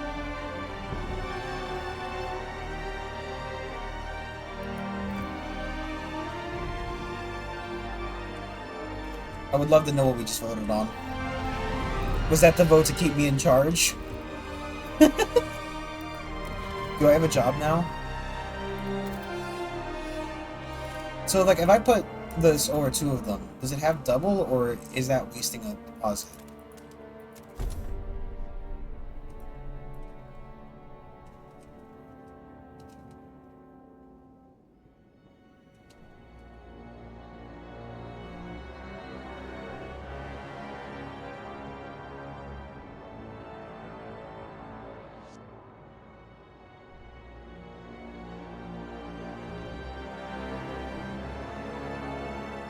I would love to know what we just voted on. Was that the vote to keep me in charge? Do I have a job now? So, like, if I put this over two of them, does it have double, or is that wasting a deposit?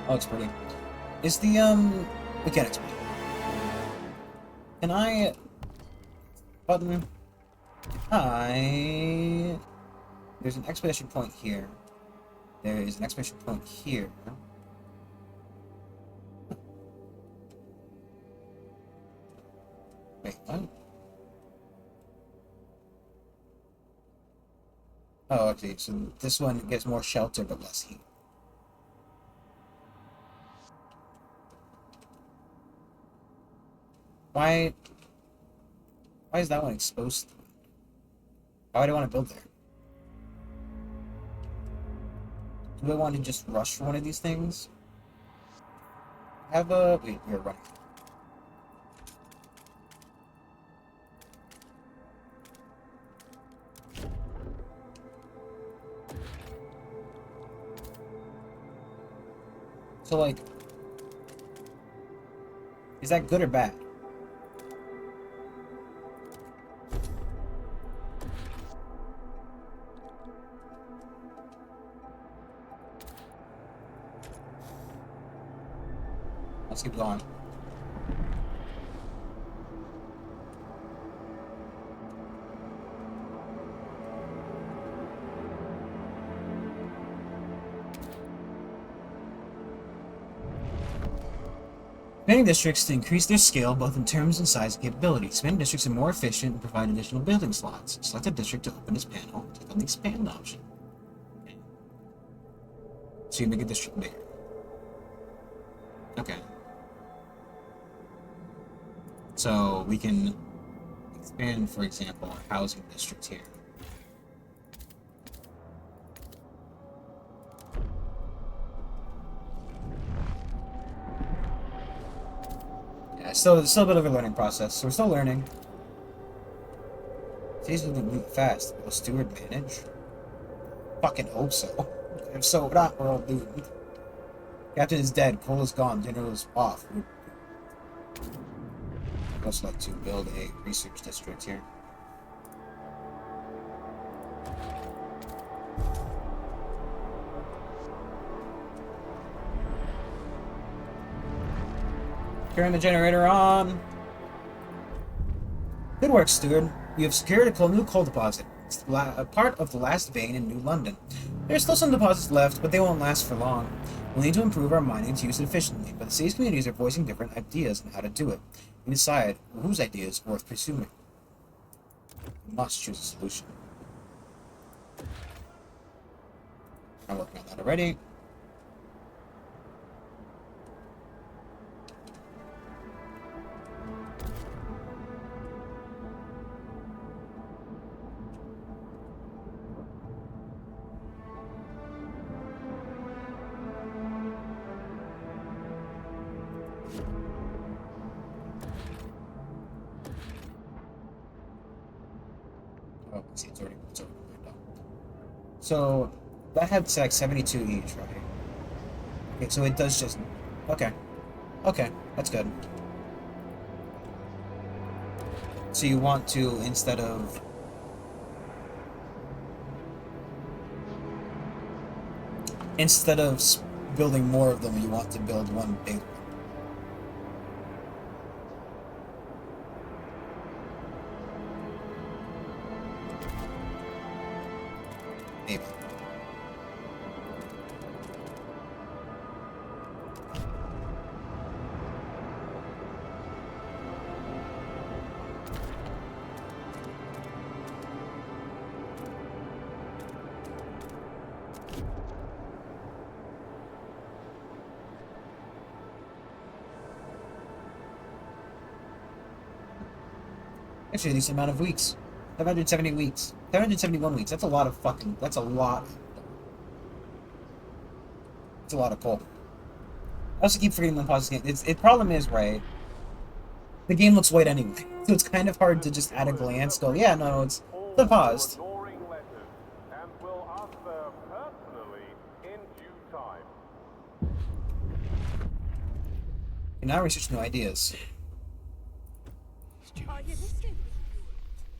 Oh, it's pretty. Is the, mechanics pretty? Can I... Button... There's an expedition point here. There is an expedition point here. Wait, what? Oh, okay, so this one gets more shelter but less heat. Why is that one exposed? Why would I want to build there? Do I want to just rush for one of these things? Have a... Wait, we're running. So, like... Is that good or bad? Let's keep going. Expanding districts to increase their scale both in terms and size and capability. Expanding districts are more efficient and provide additional building slots. Select a district to open this panel. Click on the expand option. Okay. So you make a district bigger. Okay. So we can expand, for example, a housing district here. Yeah, it's still a bit of a learning process, so we're still learning. These will move fast. Will Steward manage? Fucking hope so. If so, not we're all doomed. Captain is dead. Cole is gone. General is off. I'd also like to build a research district here. Turn the generator on. Good work, Steward. You have secured a new coal deposit. It's a part of the last vein in New London. There are still some deposits left, but they won't last for long. We'll need to improve our mining to use it efficiently, but the city's communities are voicing different ideas on how to do it. We decide whose idea is worth pursuing. We must choose a solution. I'm working on that already. Oh, see, it's already done. So that had like 72 each, right? Okay, so it does just... Okay. Okay, that's good. So you want to, instead of... building more of them, you want to build one big one. Maybe. Actually, the amount of weeks. 770 weeks. 771 weeks. That's a lot of fucking... That's a lot. It's a lot of coal. I also keep forgetting when pause this game. The problem is, right, the game looks white anyway. So it's kind of hard to just at a glance go, yeah, no, it's the paused. Adoring letters and will answer personally in due time. And now research new ideas. Are you listening?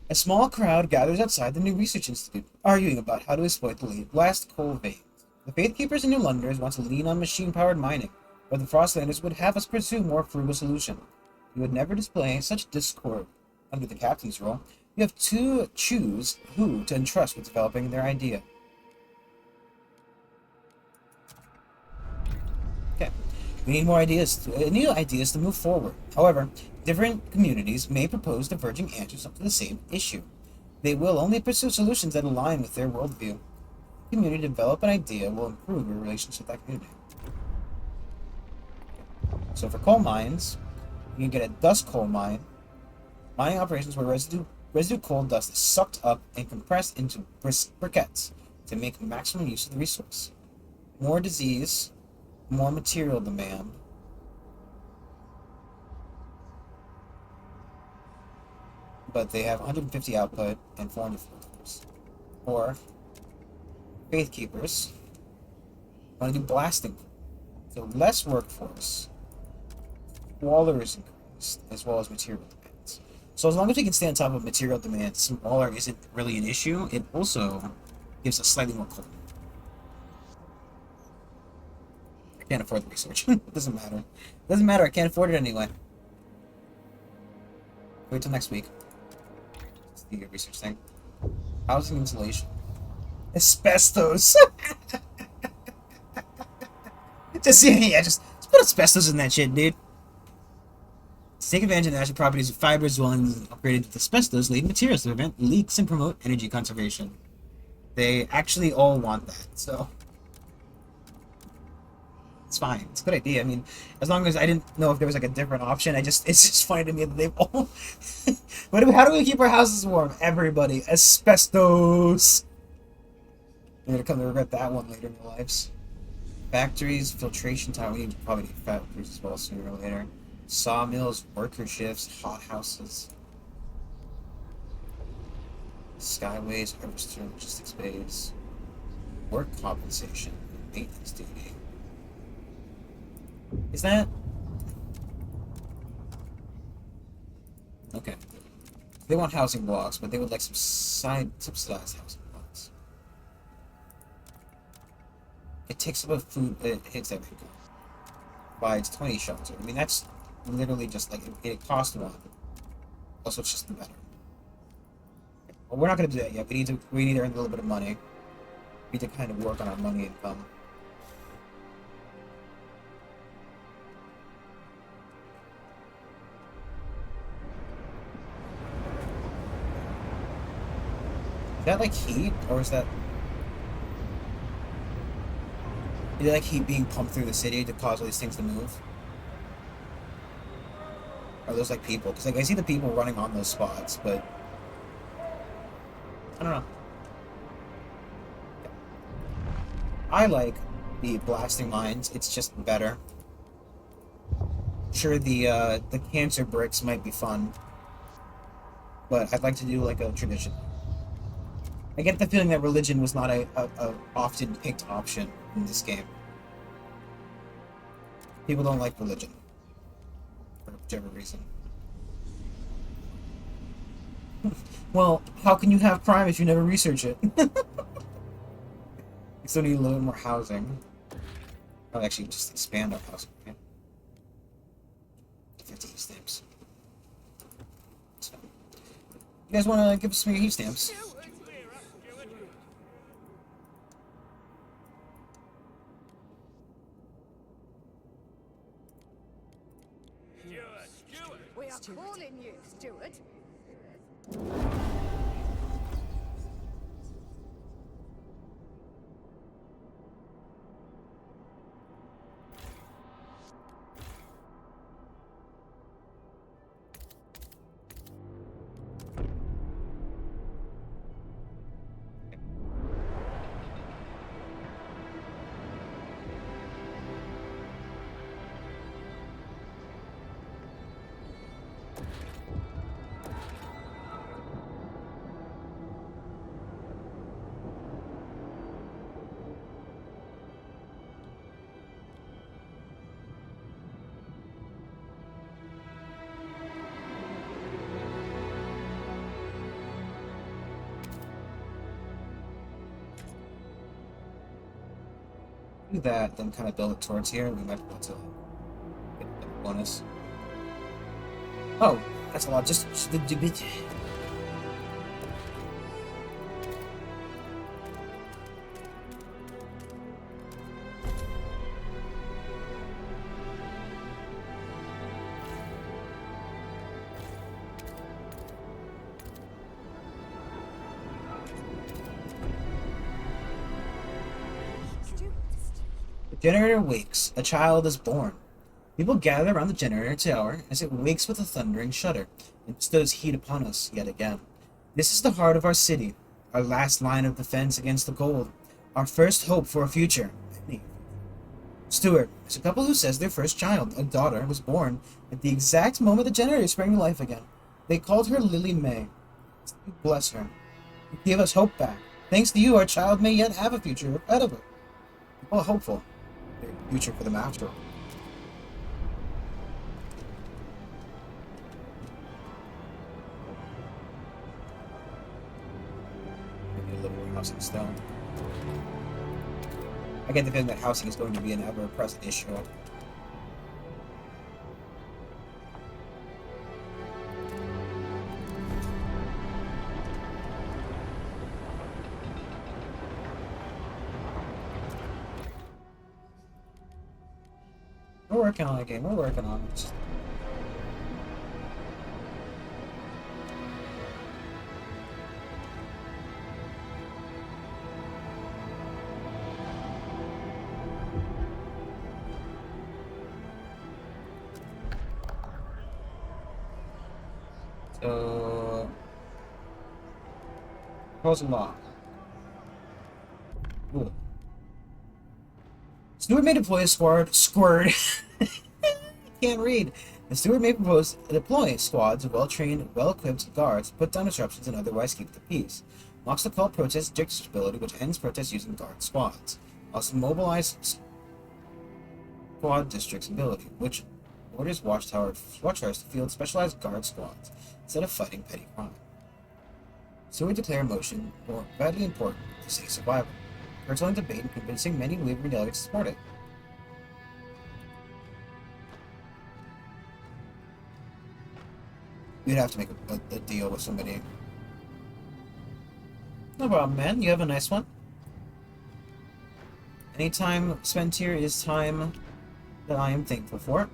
A small crowd gathers outside the new research institute, arguing about how to exploit the late blast coal veins. The Faithkeepers and New Londoners want to lean on machine-powered mining, but the Frostlanders would have us pursue more frugal solution. You would never display such discord under the captain's role. You have to choose who to entrust with developing their idea. Okay. We need more ideas. New ideas to move forward. However, different communities may propose diverging answers to the same issue. They will only pursue solutions that align with their worldview. The community develop an idea will improve your relationship with that community. So for coal mines, you can get a dust coal mine. Mining operations where residue coal dust is sucked up and compressed into briquettes to make maximum use of the resource. More disease, more material demand. But they have 150 output and 400 workforce. Or Faithkeepers want to do blasting. So less workforce, smaller is increased, as well as material demands. So as long as we can stay on top of material demands, smaller isn't really an issue. It also gives us slightly more coal. I can't afford the research. It doesn't matter. It doesn't matter. I can't afford it anyway. Wait till next week. It's the research thing. Housing insulation. Asbestos. just put asbestos in that shit, dude. To take advantage of the natural properties of fibers, dwellings upgraded with asbestos-laden materials to prevent leaks and promote energy conservation. They actually all want that, so it's fine. It's a good idea. I mean, as long as I didn't know if there was like a different option, it's just funny to me that they've all. How do we keep our houses warm? Everybody, asbestos. You're gonna come to regret that one later in your lives. Factories, filtration tower. We probably need factories as well sooner or later. Sawmills, worker shifts, hothouses, skyways, harvester, logistics bays, work compensation, maintenance duty. Is that okay? They want housing blocks, but they would like some subsidized housing blocks. It takes up a food. It hits everything. Provides 20 shelter. I mean, that's literally just like it costs one. Also, it's just better. Well, we're not gonna do that yet. We need to earn a little bit of money. We need to kind of work on our money income. Is that like heat, or is that? Is it like heat being pumped through the city to cause all these things to move? Are those like people? Because like I see the people running on those spots, but I don't know. I like the blasting mines. It's just better. Sure, the cancer bricks might be fun, but I'd like to do like a tradition. I get the feeling that religion was not a often picked option in this game. People don't like religion. For whichever reason. Well, how can you have crime if you never research it? You still need a little bit more housing. I'll actually just expand our housing. Okay? 50 heat stamps. So, you guys want to give us some of your heat stamps? We are calling you, Stuart. do that, then kind of build it towards here. We might be able to get a bonus. Oh, that's a lot. Just the generator wakes. A child is born. People gather around the generator tower as it wakes with a thundering shudder and bestows heat upon us yet again. This is the heart of our city, our last line of defense against the cold, our first hope for a future. Stuart is a couple who says their first child, a daughter, was born at the exact moment the generator sprang to life again. They called her Lily May. Bless her. You gave us hope back. Thanks to you, our child may yet have a future ahead of her. Well, hopeful. A future for them after all. Maybe a little more housing still. I get the feeling that housing is going to be an ever-present issue. We're working on it, game. We're working on it. So, proposal law. Ooh. Stewart may deploy a squad. Can't read. The steward may deploy squads of well-trained, well-equipped guards to put down disruptions and otherwise keep the peace. Locks the call protest district ability, which ends protests using guard squads. Also mobilize squad district's ability, which orders watchtowers to field specialized guard squads instead of fighting petty crime. Steward declare motion more vitally important to city survival. Curtailing debate and convincing many wavering delegates to support it. We'd have to make a deal with somebody. No problem, man. You have a nice one. Any time spent here is time that I am thankful for.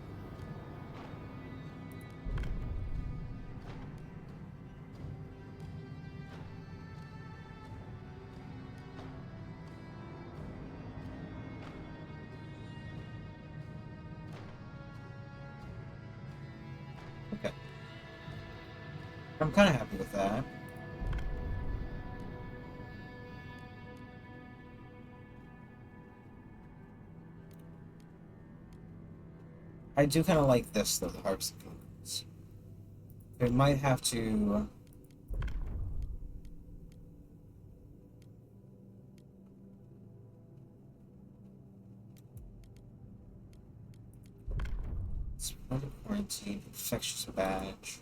Okay. I'm kind of happy with that. I do kind of like this, though, the harvesting components. It might have to... Spread of quarantine, infectious badge.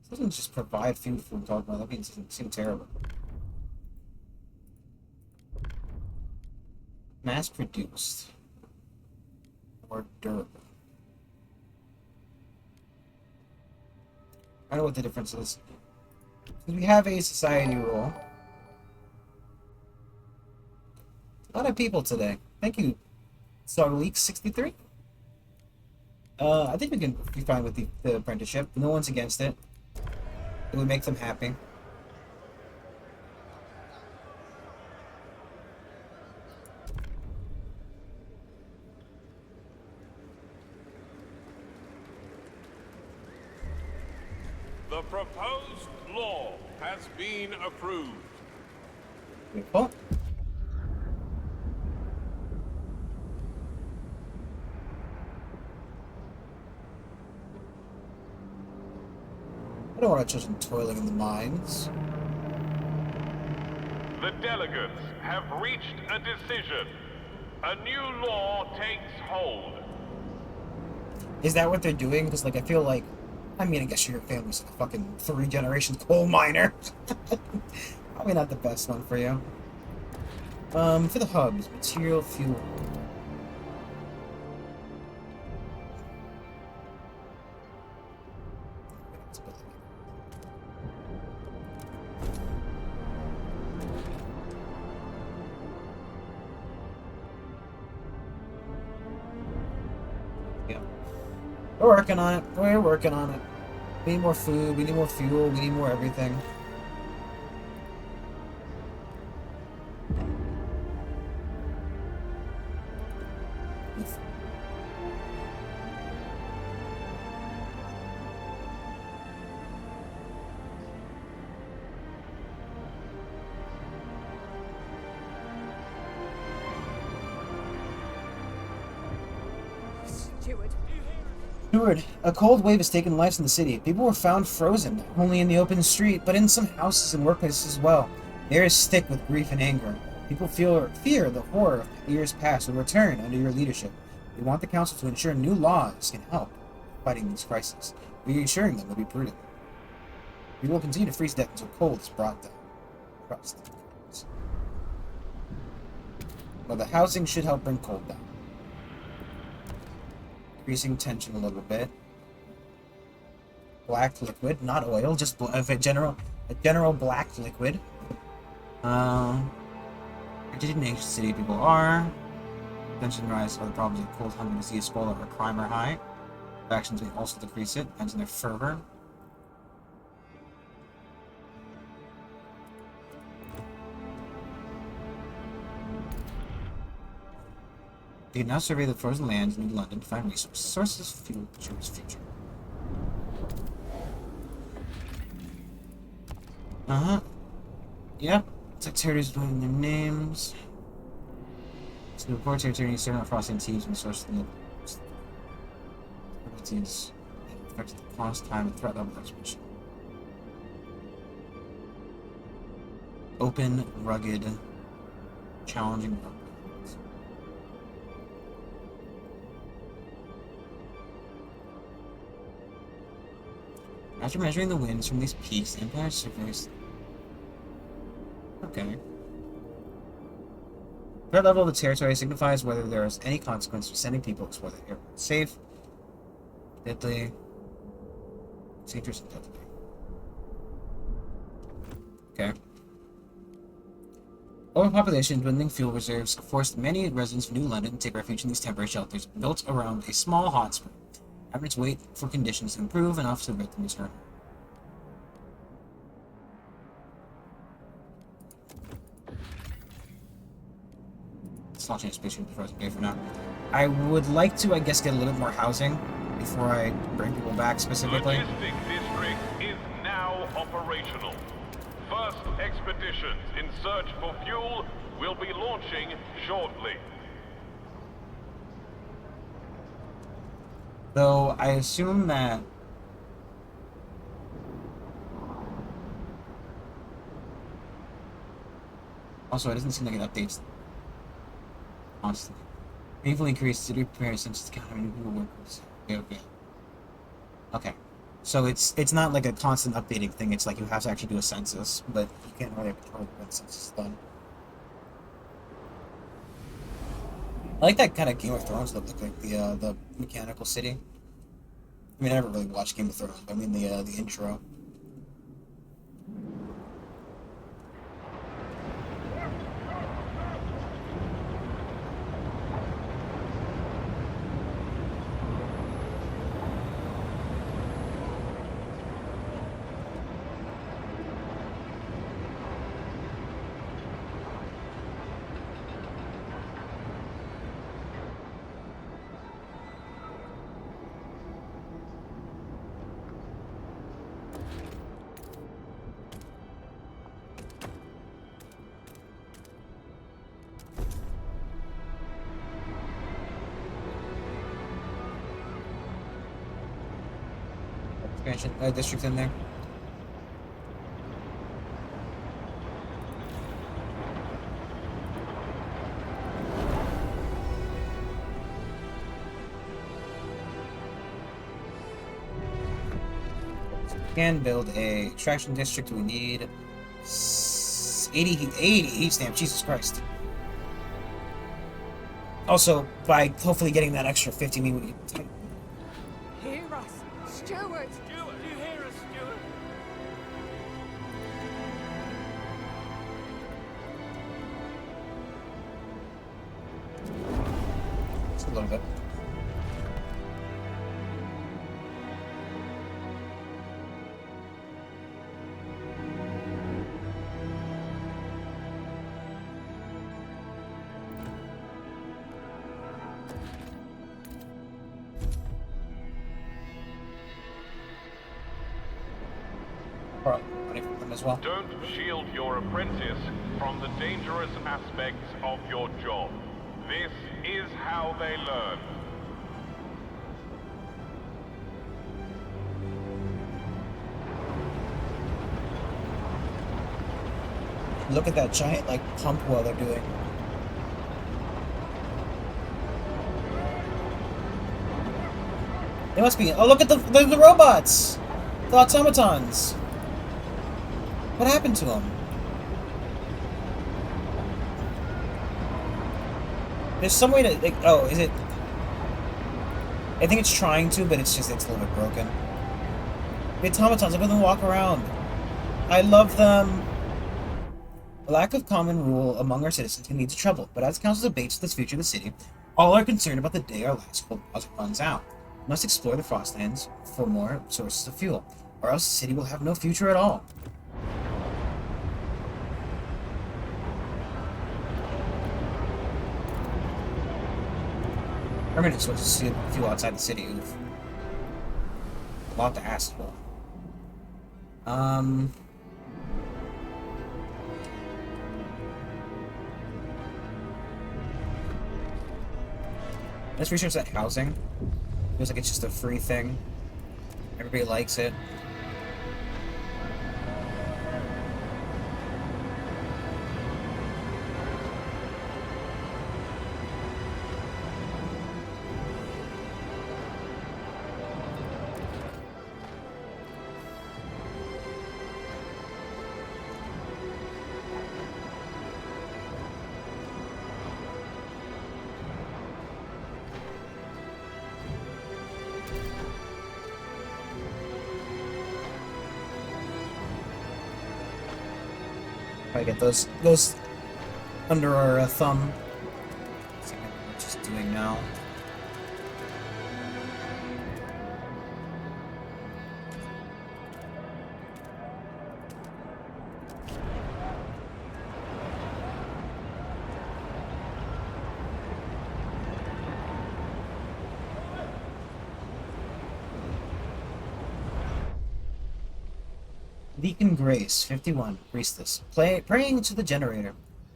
Doesn't just provide food for dogma. That means it doesn't seem terrible. Mass produced or durable. I don't know what the difference is. We have a society rule. A lot of people today. Thank you, Starleak63. I think we can be fine with the apprenticeship. No one's against it. It would make them happy. The proposed law has been approved. Beautiful. I don't want our children toiling in the mines. The delegates have reached a decision. A new law takes hold. Is that what they're doing? Because, like, I feel like, I mean, I guess your family's like a fucking 3 generations coal miner. Probably not the best one for you. For the hubs, material, fuel. Yeah. We're working on it. We're working on it. We need more food, we need more fuel, we need more everything. Steward. Steward, a cold wave has taken lives in the city. People were found frozen, not only in the open street, but in some houses and workplaces as well. The air is thick with grief and anger. People fear the horror of years past will return under your leadership. We want the council to ensure new laws can help fighting these crises. We are ensuring them will be prudent. We will continue to freeze death until cold is brought down. Trust. Well, the housing should help bring cold down. Increasing tension a little bit. Black liquid, not oil, just a general black liquid. Indigenous city people are. Tension rise are the problems of cold, hunger, disease, squalor, or crime are high. Factions may also decrease it, depends on their fervor. They can now survey the frozen lands in New London to find resources, sources, fuel, choose future. Yep. It's like territories doing their names. So the report territory starting out frosting teams and sources of the teams affected the cost, time, and threat level expansion. Open, rugged, challenging. After measuring the winds from these peaks, the Empire surveys. Okay. Threat level of the territory signifies whether there is any consequence for sending people to explore the area. Safe, deadly, dangerous, and deadly. Okay. Overpopulation and dwindling fuel reserves forced many residents of New London to take refuge in these temporary shelters built around a small hot spring. Average wait for conditions to improve enough to avert the return. It's not changed space for frozen day for now. I would like to, I guess, get a little bit more housing before I bring people back specifically. Logistics district is now operational. First expeditions in search for fuel will be launching shortly. Though I assume that also it doesn't seem like it updates constantly. Painfully increased city prepare since to counter new workers. Okay. Okay. So it's not like a constant updating thing, it's like you have to actually do a census, but you can't really control when the census is done. I like that kind of Game of Thrones look, like the mechanical city. I mean, I never really watched Game of Thrones, but I mean the intro. Expansion district in there. Can build a extraction district. We need 80 heat stamp. Jesus Christ. Also, by hopefully getting that extra 50, we can... Hear us, Steward. Stewart, do you hear us, Stewart? Just a little bit. Money from them as well. Don't shield your apprentice from the dangerous aspects of your job. This is how they learn. Look at that giant, like, pump well they're doing. They must be... Oh, look at the robots! The automatons! What happened to them? There's some way to... Like, oh, is it... I think it's trying to, but it's a little bit broken. The automatons, look at them walk around. I love them. The lack of common rule among our citizens can lead to trouble, but as the council debates the future of the city, all are concerned about the day our last coal deposit runs out. We must explore the Frostlands for more sources of fuel, or else the city will have no future at all. Permanent sources of fuel outside the city. Oof. A lot to ask for. Let's research that housing. Feels like it's just a free thing. Everybody likes it. Probably get those under our thumb. See what we're just doing now. Deacon Grace, 51, priestess, praying to the generator.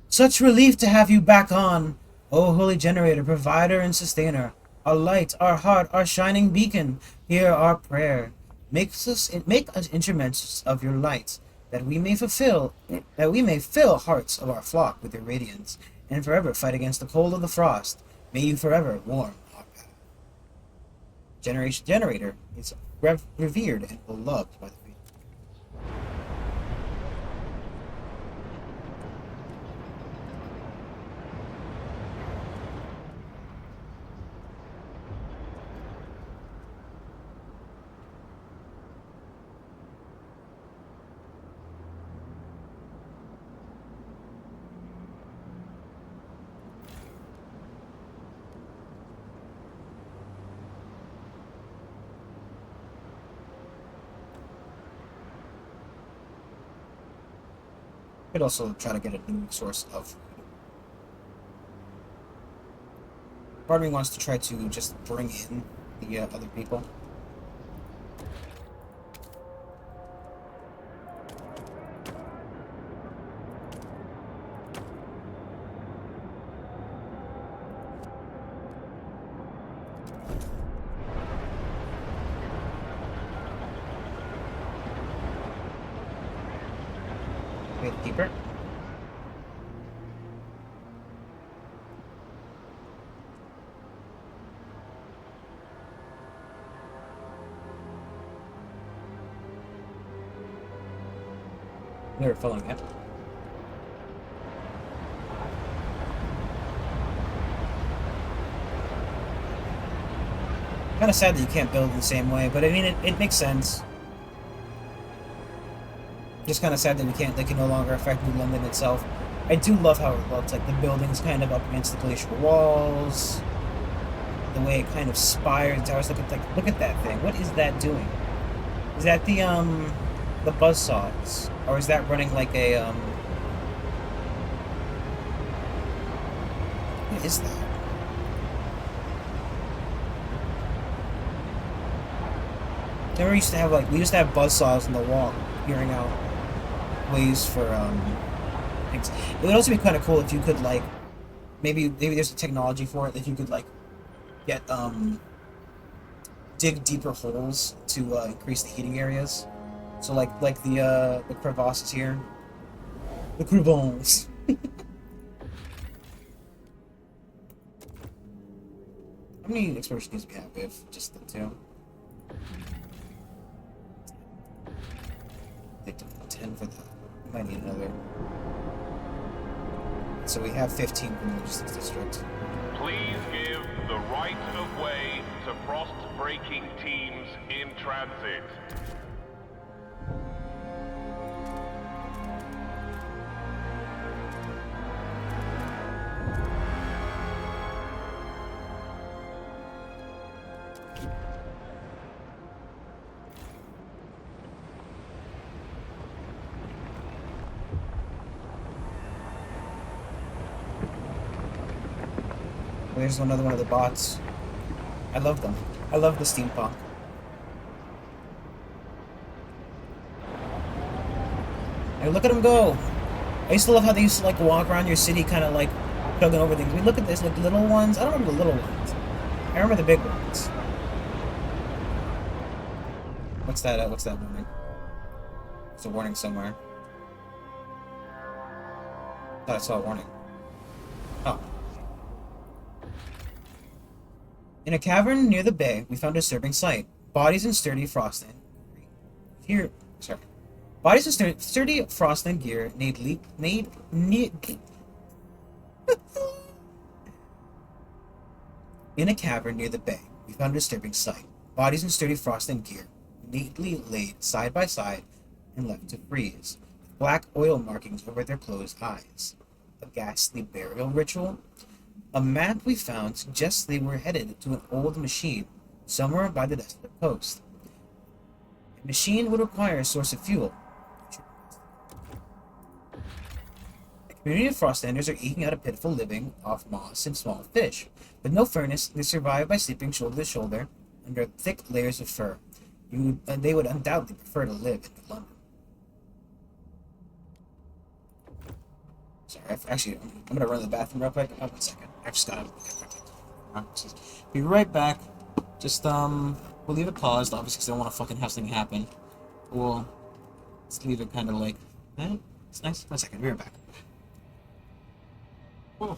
Such relief to have you back on, O holy generator, provider and sustainer, our light, our heart, our shining beacon. Hear our prayer. Make us instruments of your light, that we may fill hearts of our flock with your radiance, and forever fight against the cold of the frost. May you forever warm our path. Generator is revered and beloved by the faithful. Could also try to get a new source of food. Part of me wants to try to just bring in the other people. Gatekeeper. They're filling it. Kind of sad that you can't build the same way, but I mean, it makes sense. Just kind of sad that they can no longer affect New London itself. I do love how it looks, like the buildings kind of up against the glacial walls, the way it kind of spires. Towers. Look at that thing. What is that doing? Is that the buzzsaws, or is that running like a What is that? Remember, we used to have buzzsaws in the wall, figuring out ways for things. It would also be kind of cool if you could like maybe there's a technology for it that you could like get dig deeper holes to increase the heating areas. So like the crevasses here, the crevasses. How many explosions do we have? We have just the two. I think 10 for that. We might need another. So we have 15 from the logistics district. Please give the right of way to frost-breaking teams in transit. There's another one of the bots. I love them. I love the steampunk. Hey, look at them go! I used to love how they used to like walk around your city, kind of like chugging over things. I mean, look at this, like little ones. I don't remember the little ones. I remember the big ones. What's that? What's that warning? There's a warning somewhere. I thought I saw a warning. Oh. In a cavern near the bay, we found a disturbing sight. Bodies in sturdy frost and gear. Sorry. Bodies in sturdy frost and gear In a cavern near the bay, we found a disturbing sight. Bodies in sturdy frost and gear, neatly laid side by side and left to freeze, with black oil markings over their closed eyes. A ghastly burial ritual? A map we found suggests they were headed to an old machine somewhere by the desolate coast. A machine would require a source of fuel. The community of Frostlanders are eking out a pitiful living off moss and small fish. With no furnace, they survive by sleeping shoulder to shoulder under thick layers of fur. They would undoubtedly prefer to live in New London. Sorry, I'm gonna run to the bathroom real quick. Oh, 1 second. I just gotta be right back. Just we'll leave it paused, obviously, because I don't want to fucking have something happen. We'll just leave it kind of like that. It's nice. 1 second. Be right back. Oh.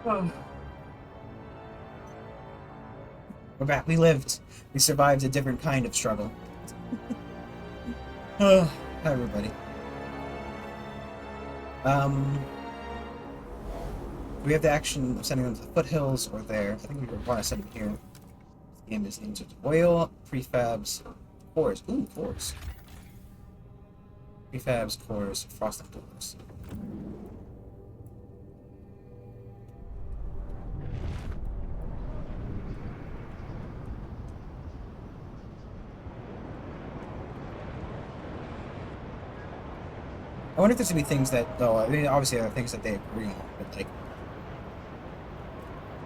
We're back. We lived. We survived a different kind of struggle. Hi, everybody. We have the action of sending them to the foothills or there. I think we want to send them here. This game is into oil, prefabs, cores. Ooh, cores. Prefabs, cores, frosting doors. I wonder if there's gonna be things that, though, I mean, obviously there are things that they agree on, but, like,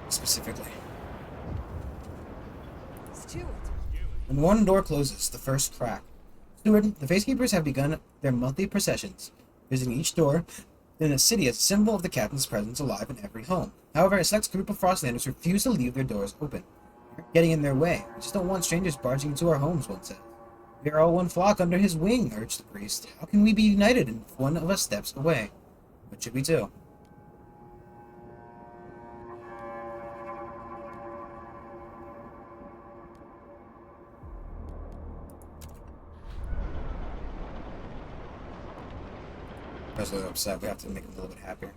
specifically. Steward. When one door closes, the first crack. Steward, the Facekeepers have begun their monthly processions, visiting each door in the city as a symbol of the captain's presence alive in every home. However, a select group of Frostlanders refuse to leave their doors open. You're getting in their way. We just don't want strangers barging into our homes, one said. We are all one flock under his wing, urged the priest. How can we be united if one of us steps away? What should we do? I was a little upset. We have to make him a little bit happier.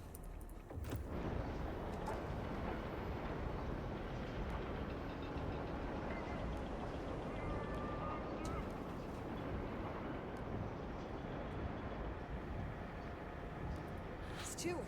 Steward.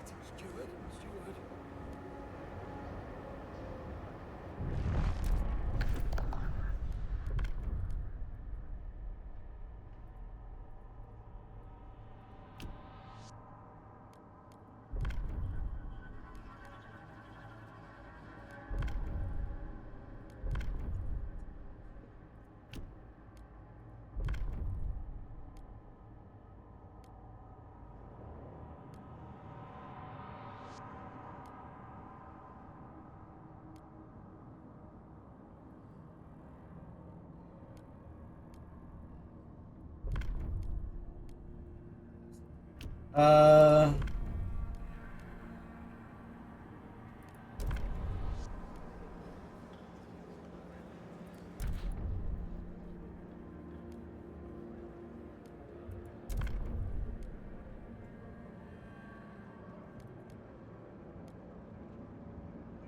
Uh...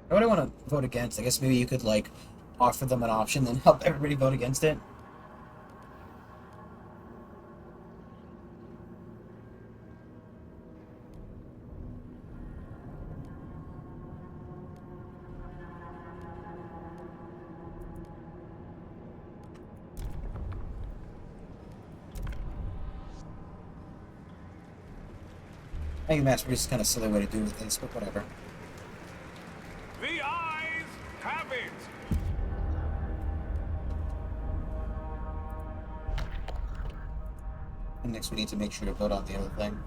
What do I want to vote against? I guess maybe you could, like, offer them an option and help everybody vote against it. I think that's just kind of silly way to do this, but whatever. The eyes have it! And next we need to make sure to vote on the other thing.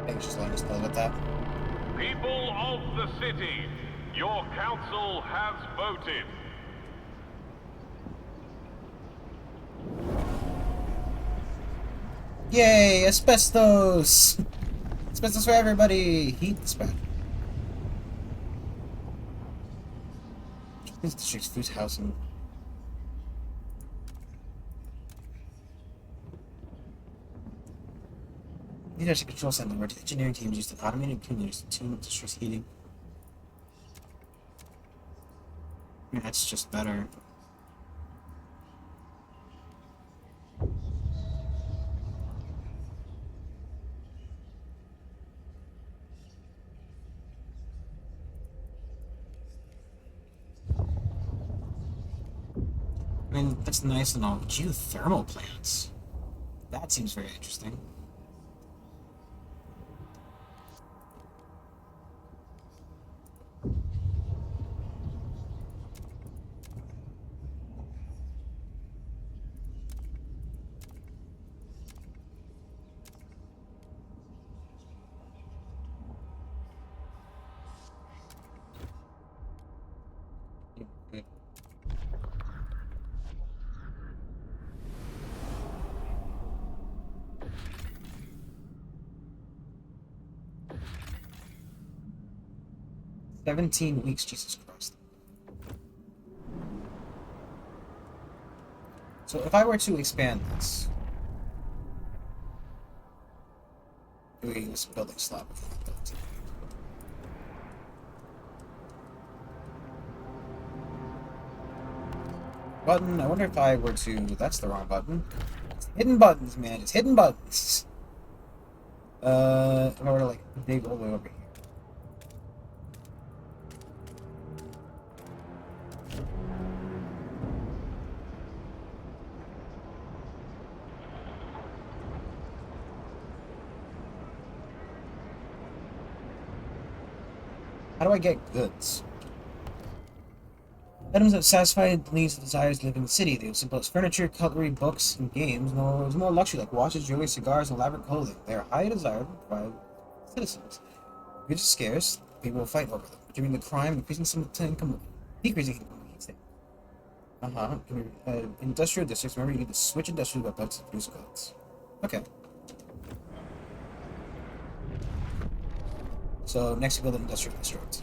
Thanks, just letting us know about that. People of the city, your council has voted. Yay, asbestos! Asbestos for everybody! Heat this bad. This district's food housing. Leadership control center where the engineering teams used an automated coolers to tune up district's heating. Yeah, that's just better. I mean, that's nice and all. Geothermal plants. That seems very interesting. 17 weeks, Jesus Christ. So if I were to expand this, doing this building slab before I built it. Button, I wonder if I were to, that's the wrong button. It's hidden buttons, man, it's hidden buttons. If I were to like dig all the way over here. How do I get goods? Items that satisfy the needs and desires to live in the city. They also boast furniture, cutlery, books, and games. No, there's more luxury like watches, jewelry, cigars, and elaborate clothing. They are highly desired by citizens. Goods are scarce. People will fight over them. During the crime, increasing some income, decreasing income. Industrial districts. Remember, you need to switch industrial weapons to produce goods. Okay. So next, we build an industrial district.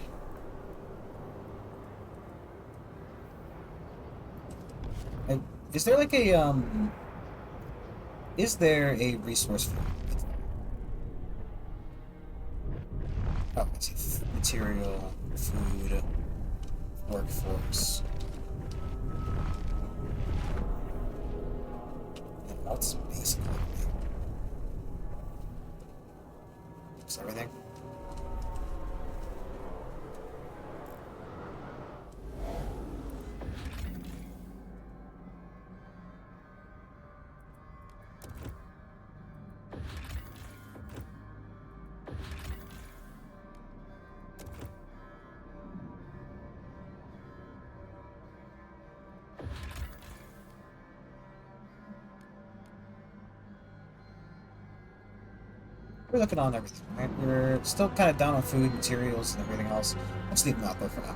Is there like a is there a resource for it? Oh, it's material, food, workforce. That's basically it's everything. We're looking on everything, right? We're still kind of down on food, materials, and everything else. Let's leave them out there for now.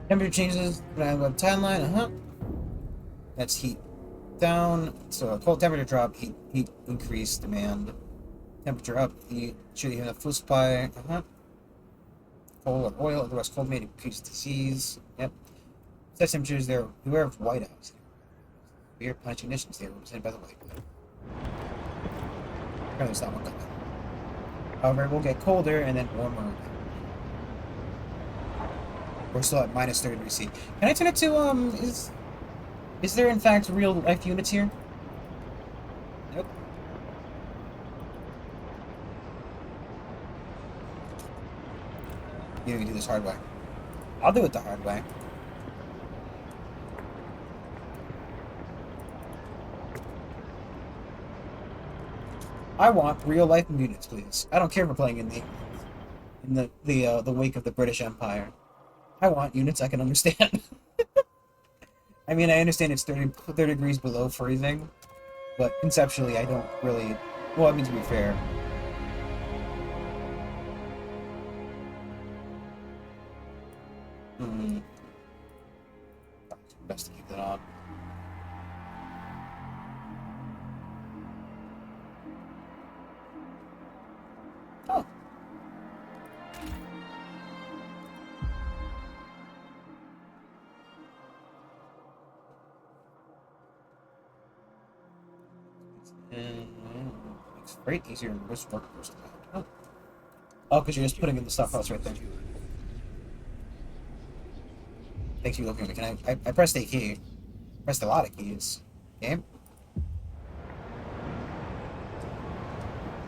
Temperature changes when I web timeline, That's heat down. So a cold temperature drop, heat increase, demand. Temperature up, heat. Should you have enough food supply? Coal or oil, otherwise cold may increase disease. Yep. Set temperatures there. Beware of whiteouts. Weird punch conditions there represented by the white blade. Apparently it's not one coming. However, we'll get colder and then warmer. We're still at minus 30 degrees C. Can I turn it to, is there in fact real life units here? Nope. You can do this hard way. I'll do it the hard way. I want real life units, please. I don't care if we're playing in the wake of the British Empire. I want units I can understand. I mean, I understand it's 30 degrees below freezing, but conceptually I don't really... Well, I mean, to be fair. Best to keep that on. Oh. Makes freight easier and most workers to find. Oh, because you're just putting in the stuff else right there. Thanks for looking at me. Can I pressed a key. Pressed a lot of keys. Game.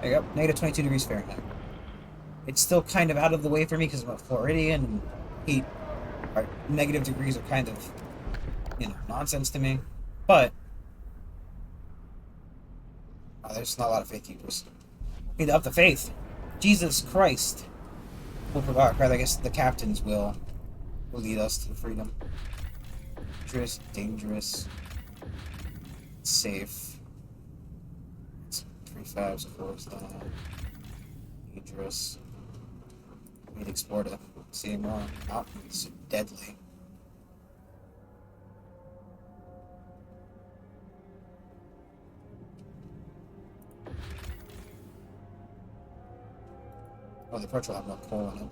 There you go. Negative 22 degrees Fahrenheit. It's still kind of out of the way for me because I'm at Floridian and heat. Negative degrees are kind of, nonsense to me. But there's not a lot of faith keepers. Need to up the faith. Jesus Christ will provide. Rather, I guess the captains will. will lead us to freedom. Dangerous, dangerous, safe. It's prefabs, of course. Dangerous. We need to explore to see more mountains. Deadly. Oh, the approach will have more coal in it.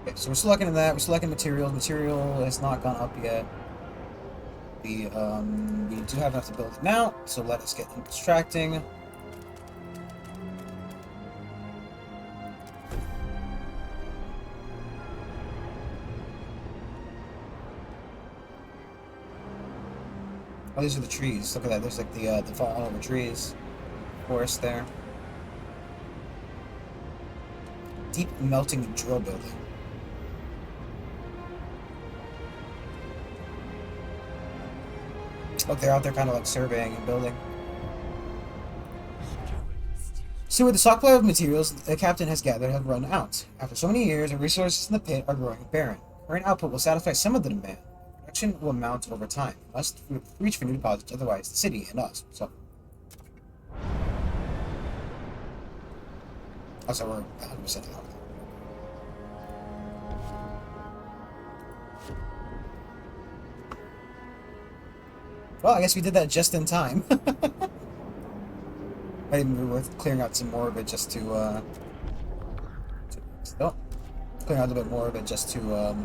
Okay, so we're still looking at that. We're still looking at materials. Material has not gone up yet. We do have enough to build it now, so let us get extracting. Oh, these are the trees. Look at that. There's like the fallen over trees. Forest there. Deep melting drill building. Look, they're out there kind of like surveying and building. So with the stockpile of materials the captain has gathered have run out. After so many years, the resources in the pit are growing barren. Current output will satisfy some of the demand. Production will mount over time. We must reach for new deposits, otherwise the city and us. So also we're 100% out. Well, I guess we did that just in time. Might even be worth clearing out some more of it just to still clearing out a bit more of it just to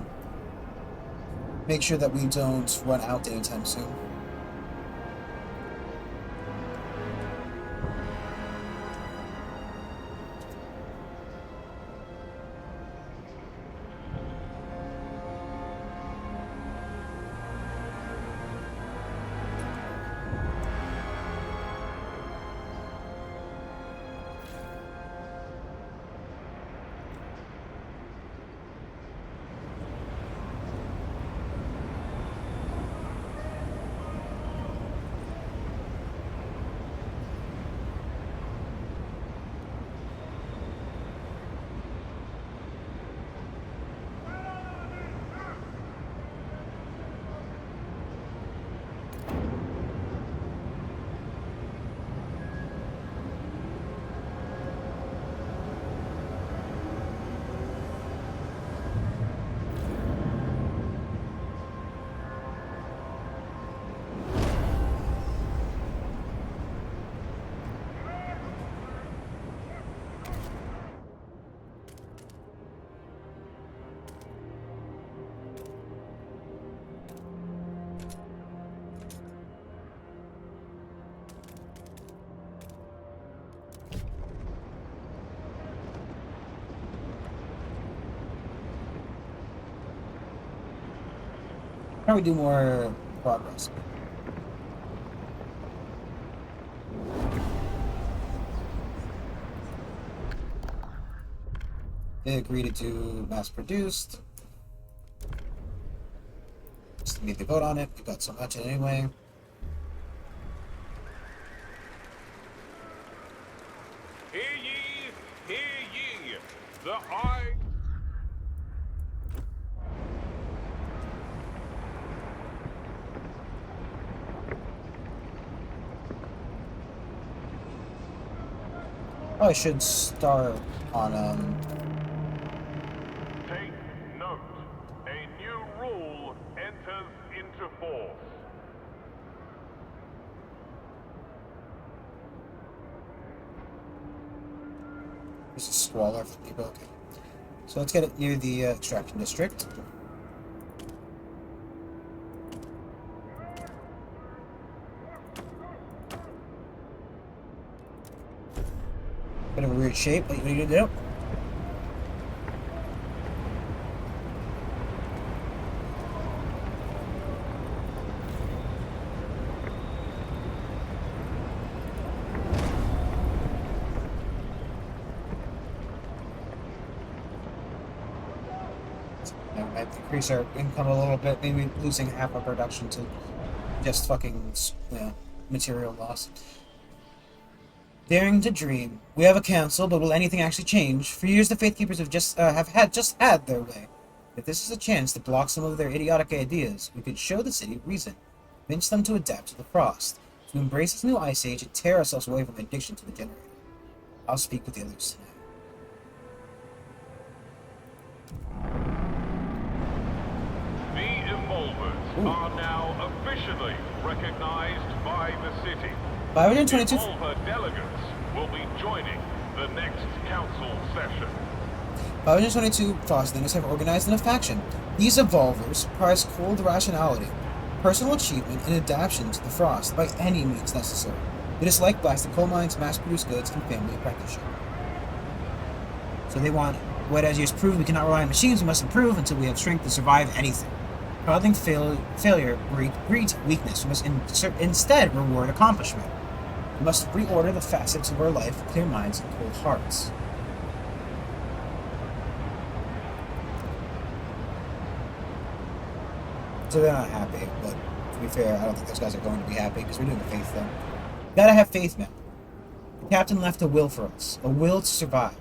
make sure that we don't run out anytime soon. How do we do more progress? They agree to do mass produced. Just need to vote on it. We've got so much anyway. Hear ye, hear ye. The eye. Oh, I should start on Take note. A new rule enters into force. This is squalor for people. Okay. So let's get it near the extraction district. Bit of a weird shape, but you need to do. might increase our income a little bit, maybe losing half our production to just fucking, material loss. Daring to dream. We have a council, but will anything actually change? For years, the Faith Keepers have just had their way. If this is a chance to block some of their idiotic ideas, we could show the city reason, convince them to adapt to the frost, to embrace this new ice age and tear ourselves away from addiction to the generator. I'll speak with the others tonight. The Evolvers are now officially recognized by the city. 522. Evolver delegates will be joining the next council session. 522 Frostbangers have organized in a faction. These Evolvers prize cold rationality, personal achievement, and adaptation to the frost by any means necessary. They dislike blasting coal mines, mass-produced goods, and family apprenticeship. So they want, what as years prove, we cannot rely on machines, we must improve until we have strength to survive anything. Prodding failure breeds weakness. We must instead reward accomplishment. We must reorder the facets of our life with clear minds and cold hearts. So they're not happy, but to be fair, I don't think those guys are going to be happy because we're doing a faith thing. Gotta have faith, man. The captain left a will for us, a will to survive.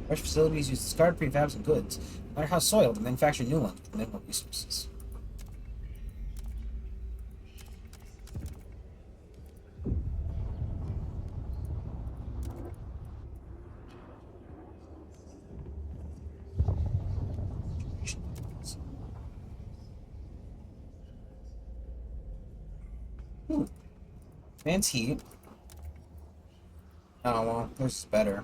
Fresh facilities use discarded prefabs and goods, no matter how soiled, to manufacture new ones with minimal resources. Fans heat. Oh well, this is better.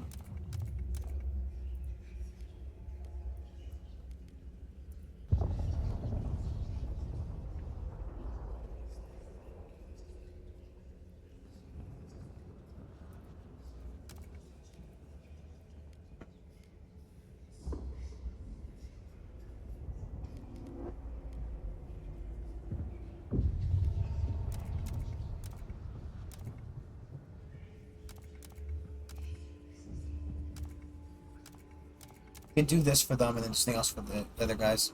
You can do this for them and then something else for the other guys.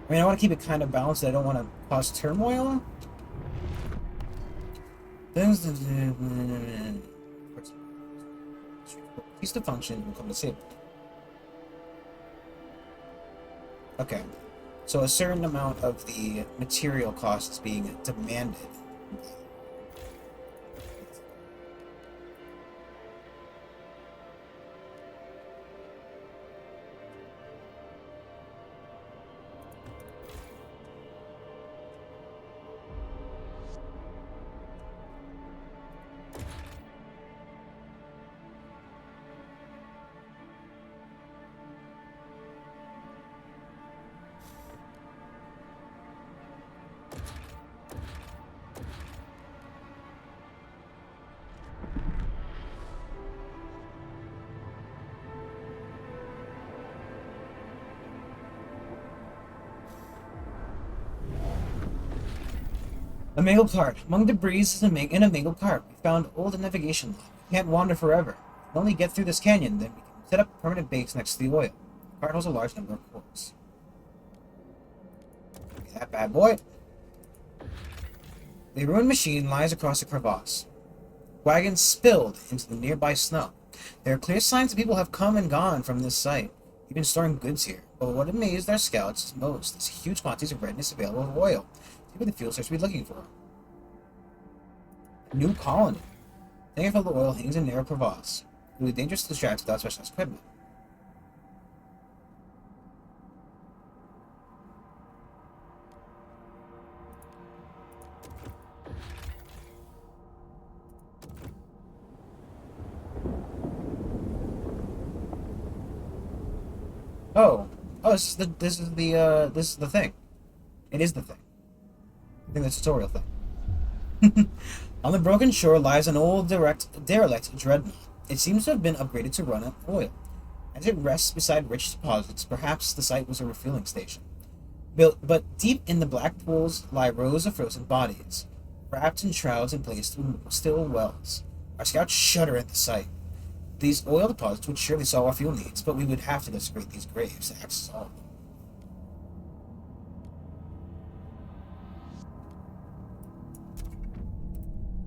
I mean, I want to keep it kind of balanced. I don't want to cause turmoil. Cease to function will come disabled. Okay. So a certain amount of the material costs being demanded. A mangled cart. Among debris is in a mangled cart. We found old navigation log. We can't wander forever. We can only get through this canyon, then we can set up a permanent base next to the oil. The cart holds a large number of quartz. that bad boy. The ruined machine lies across a crevasse. Wagons spilled into the nearby snow. There are clear signs that people have come and gone from this site, even storing goods here. But what amazed our scouts most is huge quantities of redness available of oil. Maybe the fuel source we're looking for. A new colony. Tanker filled with oil hangs in a narrow crevasse. It would be dangerous to distract without specialized equipment. Oh, this is the thing. It is the thing. I think the tutorial thing. On the broken shore lies an old derelict dreadnought. It seems to have been upgraded to run on oil. As it rests beside rich deposits, perhaps the site was a refueling station. But deep in the black pools lie rows of frozen bodies, wrapped in shrouds and placed in still wells. Our scouts shudder at the sight. These oil deposits would surely solve our fuel needs, but we would have to desecrate these graves to access all of them.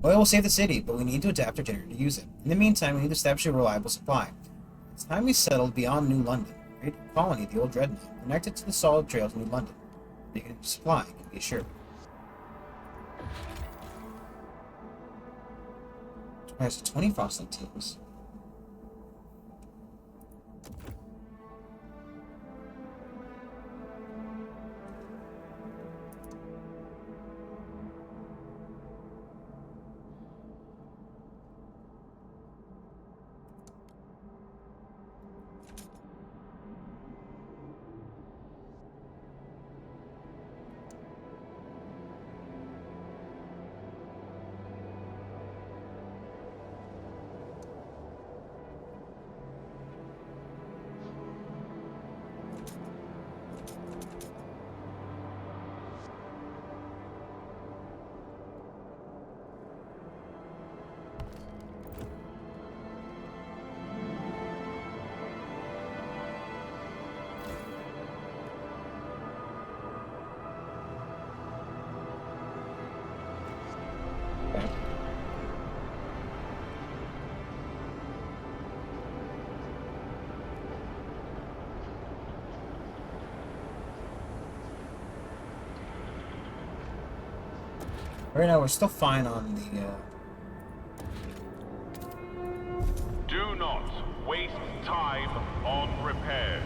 Oil will save the city, but we need to adapt our generator to use it. In the meantime, we need to establish a reliable supply. It's time we settled beyond New London, a great colony of the old dreadnought, connected to the solid trail to New London. The supply can be assured. There's 20 frosting teams. Right now, we're still fine on the, Do not waste time on repairs.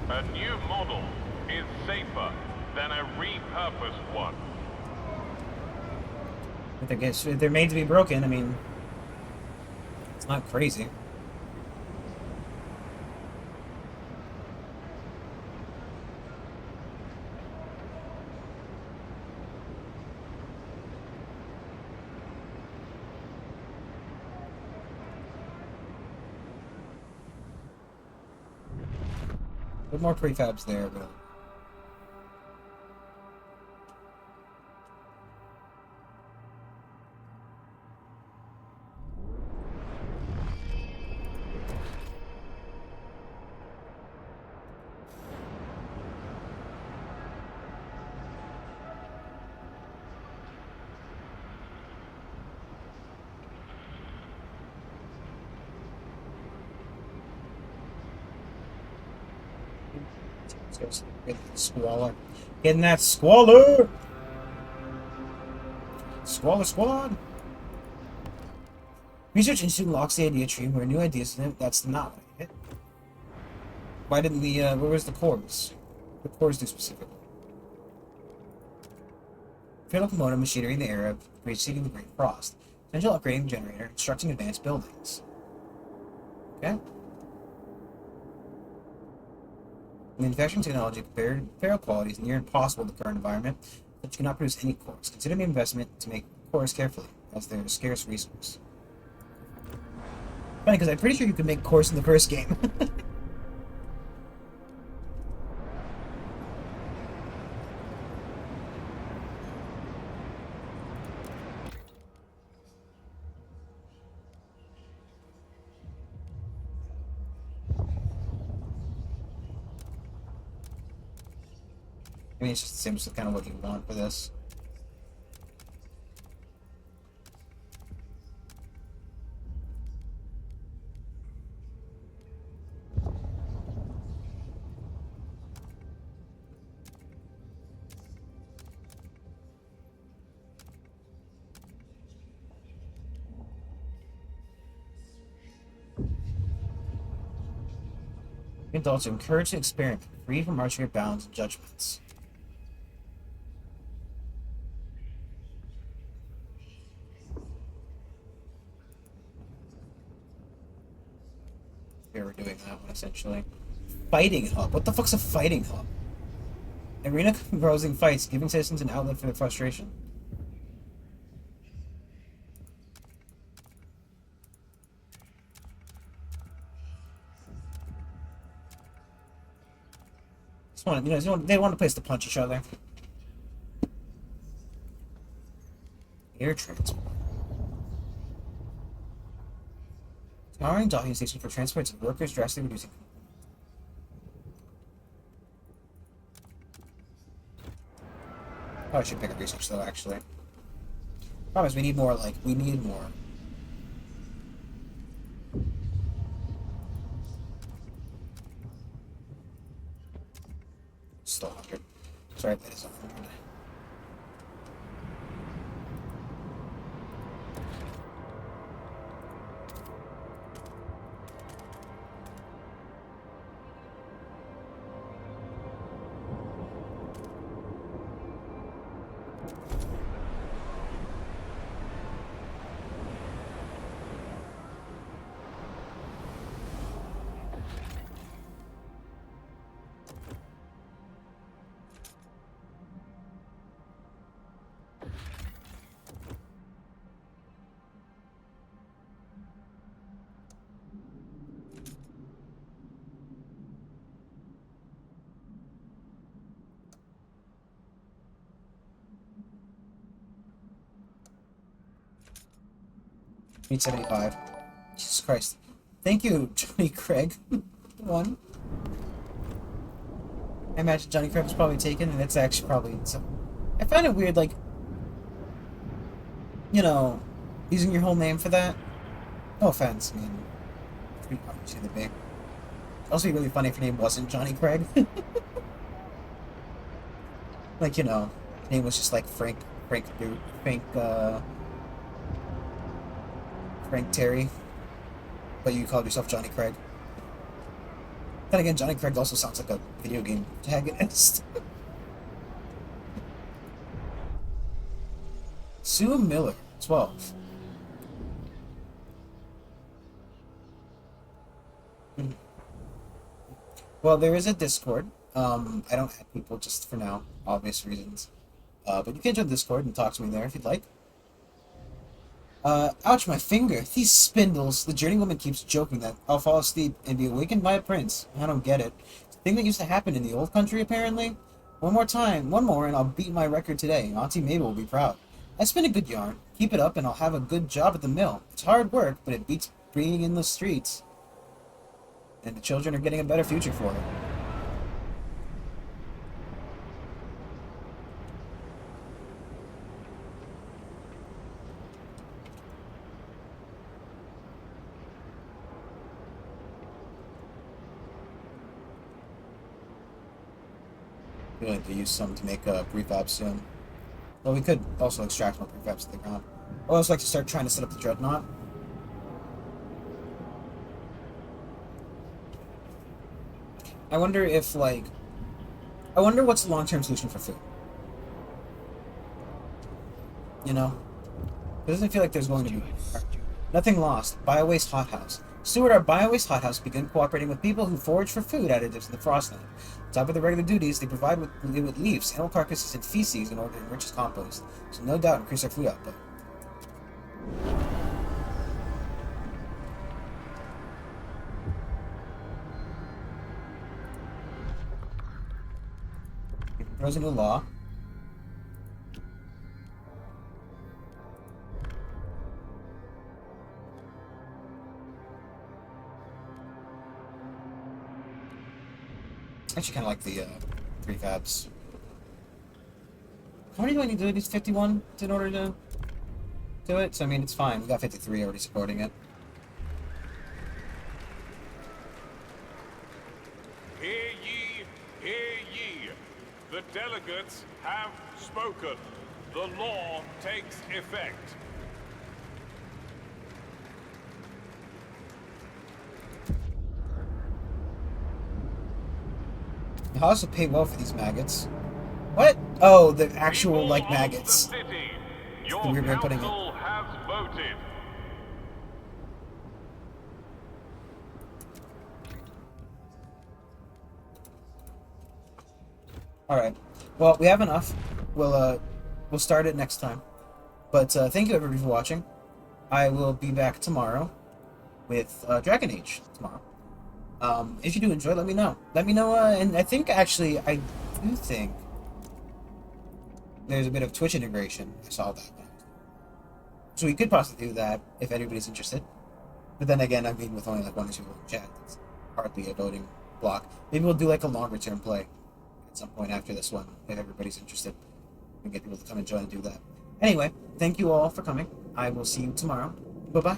A new model is safer than a repurposed one. if they're made to be broken, I mean, it's not crazy. Put more prefabs there, but get that squalor. Getting that squalor! Squalor squad! Research Institute locks the idea tree where new ideas in it. That's not what I hit. Why didn't the, where was the cores? The cores do specifically. Fatal locomotive machinery in the era preceding the Great Frost. Potential upgrading the generator, constructing advanced buildings. Okay. Manufacturing technology prepared feral quality is near impossible in the current environment, but you cannot produce any cores. Consider the investment to make cores carefully, as they're a scarce resource. Funny, because I'm pretty sure you could make cores in the first game. I mean, it's just seems kind of what you want for this. Adults are encouraged to experiment, free from arbitrary bounds and judgments. Here we're doing that one essentially. Fighting hub. What the fuck's a fighting hub? Arena composing fights, giving citizens an outlet for their frustration. Just want, they want a place to punch each other. Air transport. Powering docking station for transports of workers, drastically reducing. Probably should pick up research though, actually. Problem is, we need more, we need more. Still 100. Sorry, that is 100. Need 75. Jesus Christ. Thank you, Johnny Craig. One. I imagine Johnny Craig was probably taken, and it's actually probably... I find it weird, using your whole name for that. No offense, I mean... Obviously the big. It'd also be really funny if your name wasn't Johnny Craig. Your name was just Frank Terry, but you called yourself Johnny Craig. Then again, Johnny Craig also sounds like a video game protagonist. Sue Miller, 12. Well, there is a Discord. I don't add people just for now, obvious reasons. But you can join the Discord and talk to me there if you'd like. Ouch, my finger. These spindles. The journeywoman keeps joking that I'll fall asleep and be awakened by a prince. I don't get it. It's a thing that used to happen in the old country, apparently. One more, and I'll beat my record today. Auntie Mabel will be proud. I spin a good yarn. Keep it up, and I'll have a good job at the mill. It's hard work, but it beats being in the streets. And the children are getting a better future for it. We're going to use some to make a prefab soon. Well, we could also extract more prefabs to the ground. I'd also like to start trying to set up the dreadnought. I wonder if, I wonder what's the long-term solution for food. It doesn't feel like there's going to be. Nothing lost. Biowaste hothouse. Steward, our biowaste hothouse, begin cooperating with people who forage for food additives in the Frostland. On top of their regular duties, they provide with leaves, animal carcasses, and feces in order to enrich as compost. So no doubt increase our food output. He proposed a new law. I actually kind of like the prefabs. How many do I need to do? These 51 in order to do it? So, I mean, it's fine. We got 53 already supporting it. Hear ye, hear ye. The delegates have spoken. The law takes effect. I'll also pay well for these maggots. What? Oh, the actual, like, People of the maggots. city, your The weird way of putting it. council has voted. Alright. Well, we have enough. We'll start it next time. But, thank you everybody for watching. I will be back tomorrow with, Dragon Age tomorrow. If you do enjoy, let me know. Let me know, and I think, actually, I do think there's a bit of Twitch integration. I saw that. So we could possibly do that if anybody's interested. But then again, I mean, with only like 1 or 2 people in chat, it's hardly a voting block. Maybe we'll do like a longer term play at some point after this one, if everybody's interested. We can get people to come and join and do that. Anyway, thank you all for coming. I will see you tomorrow. Bye-bye.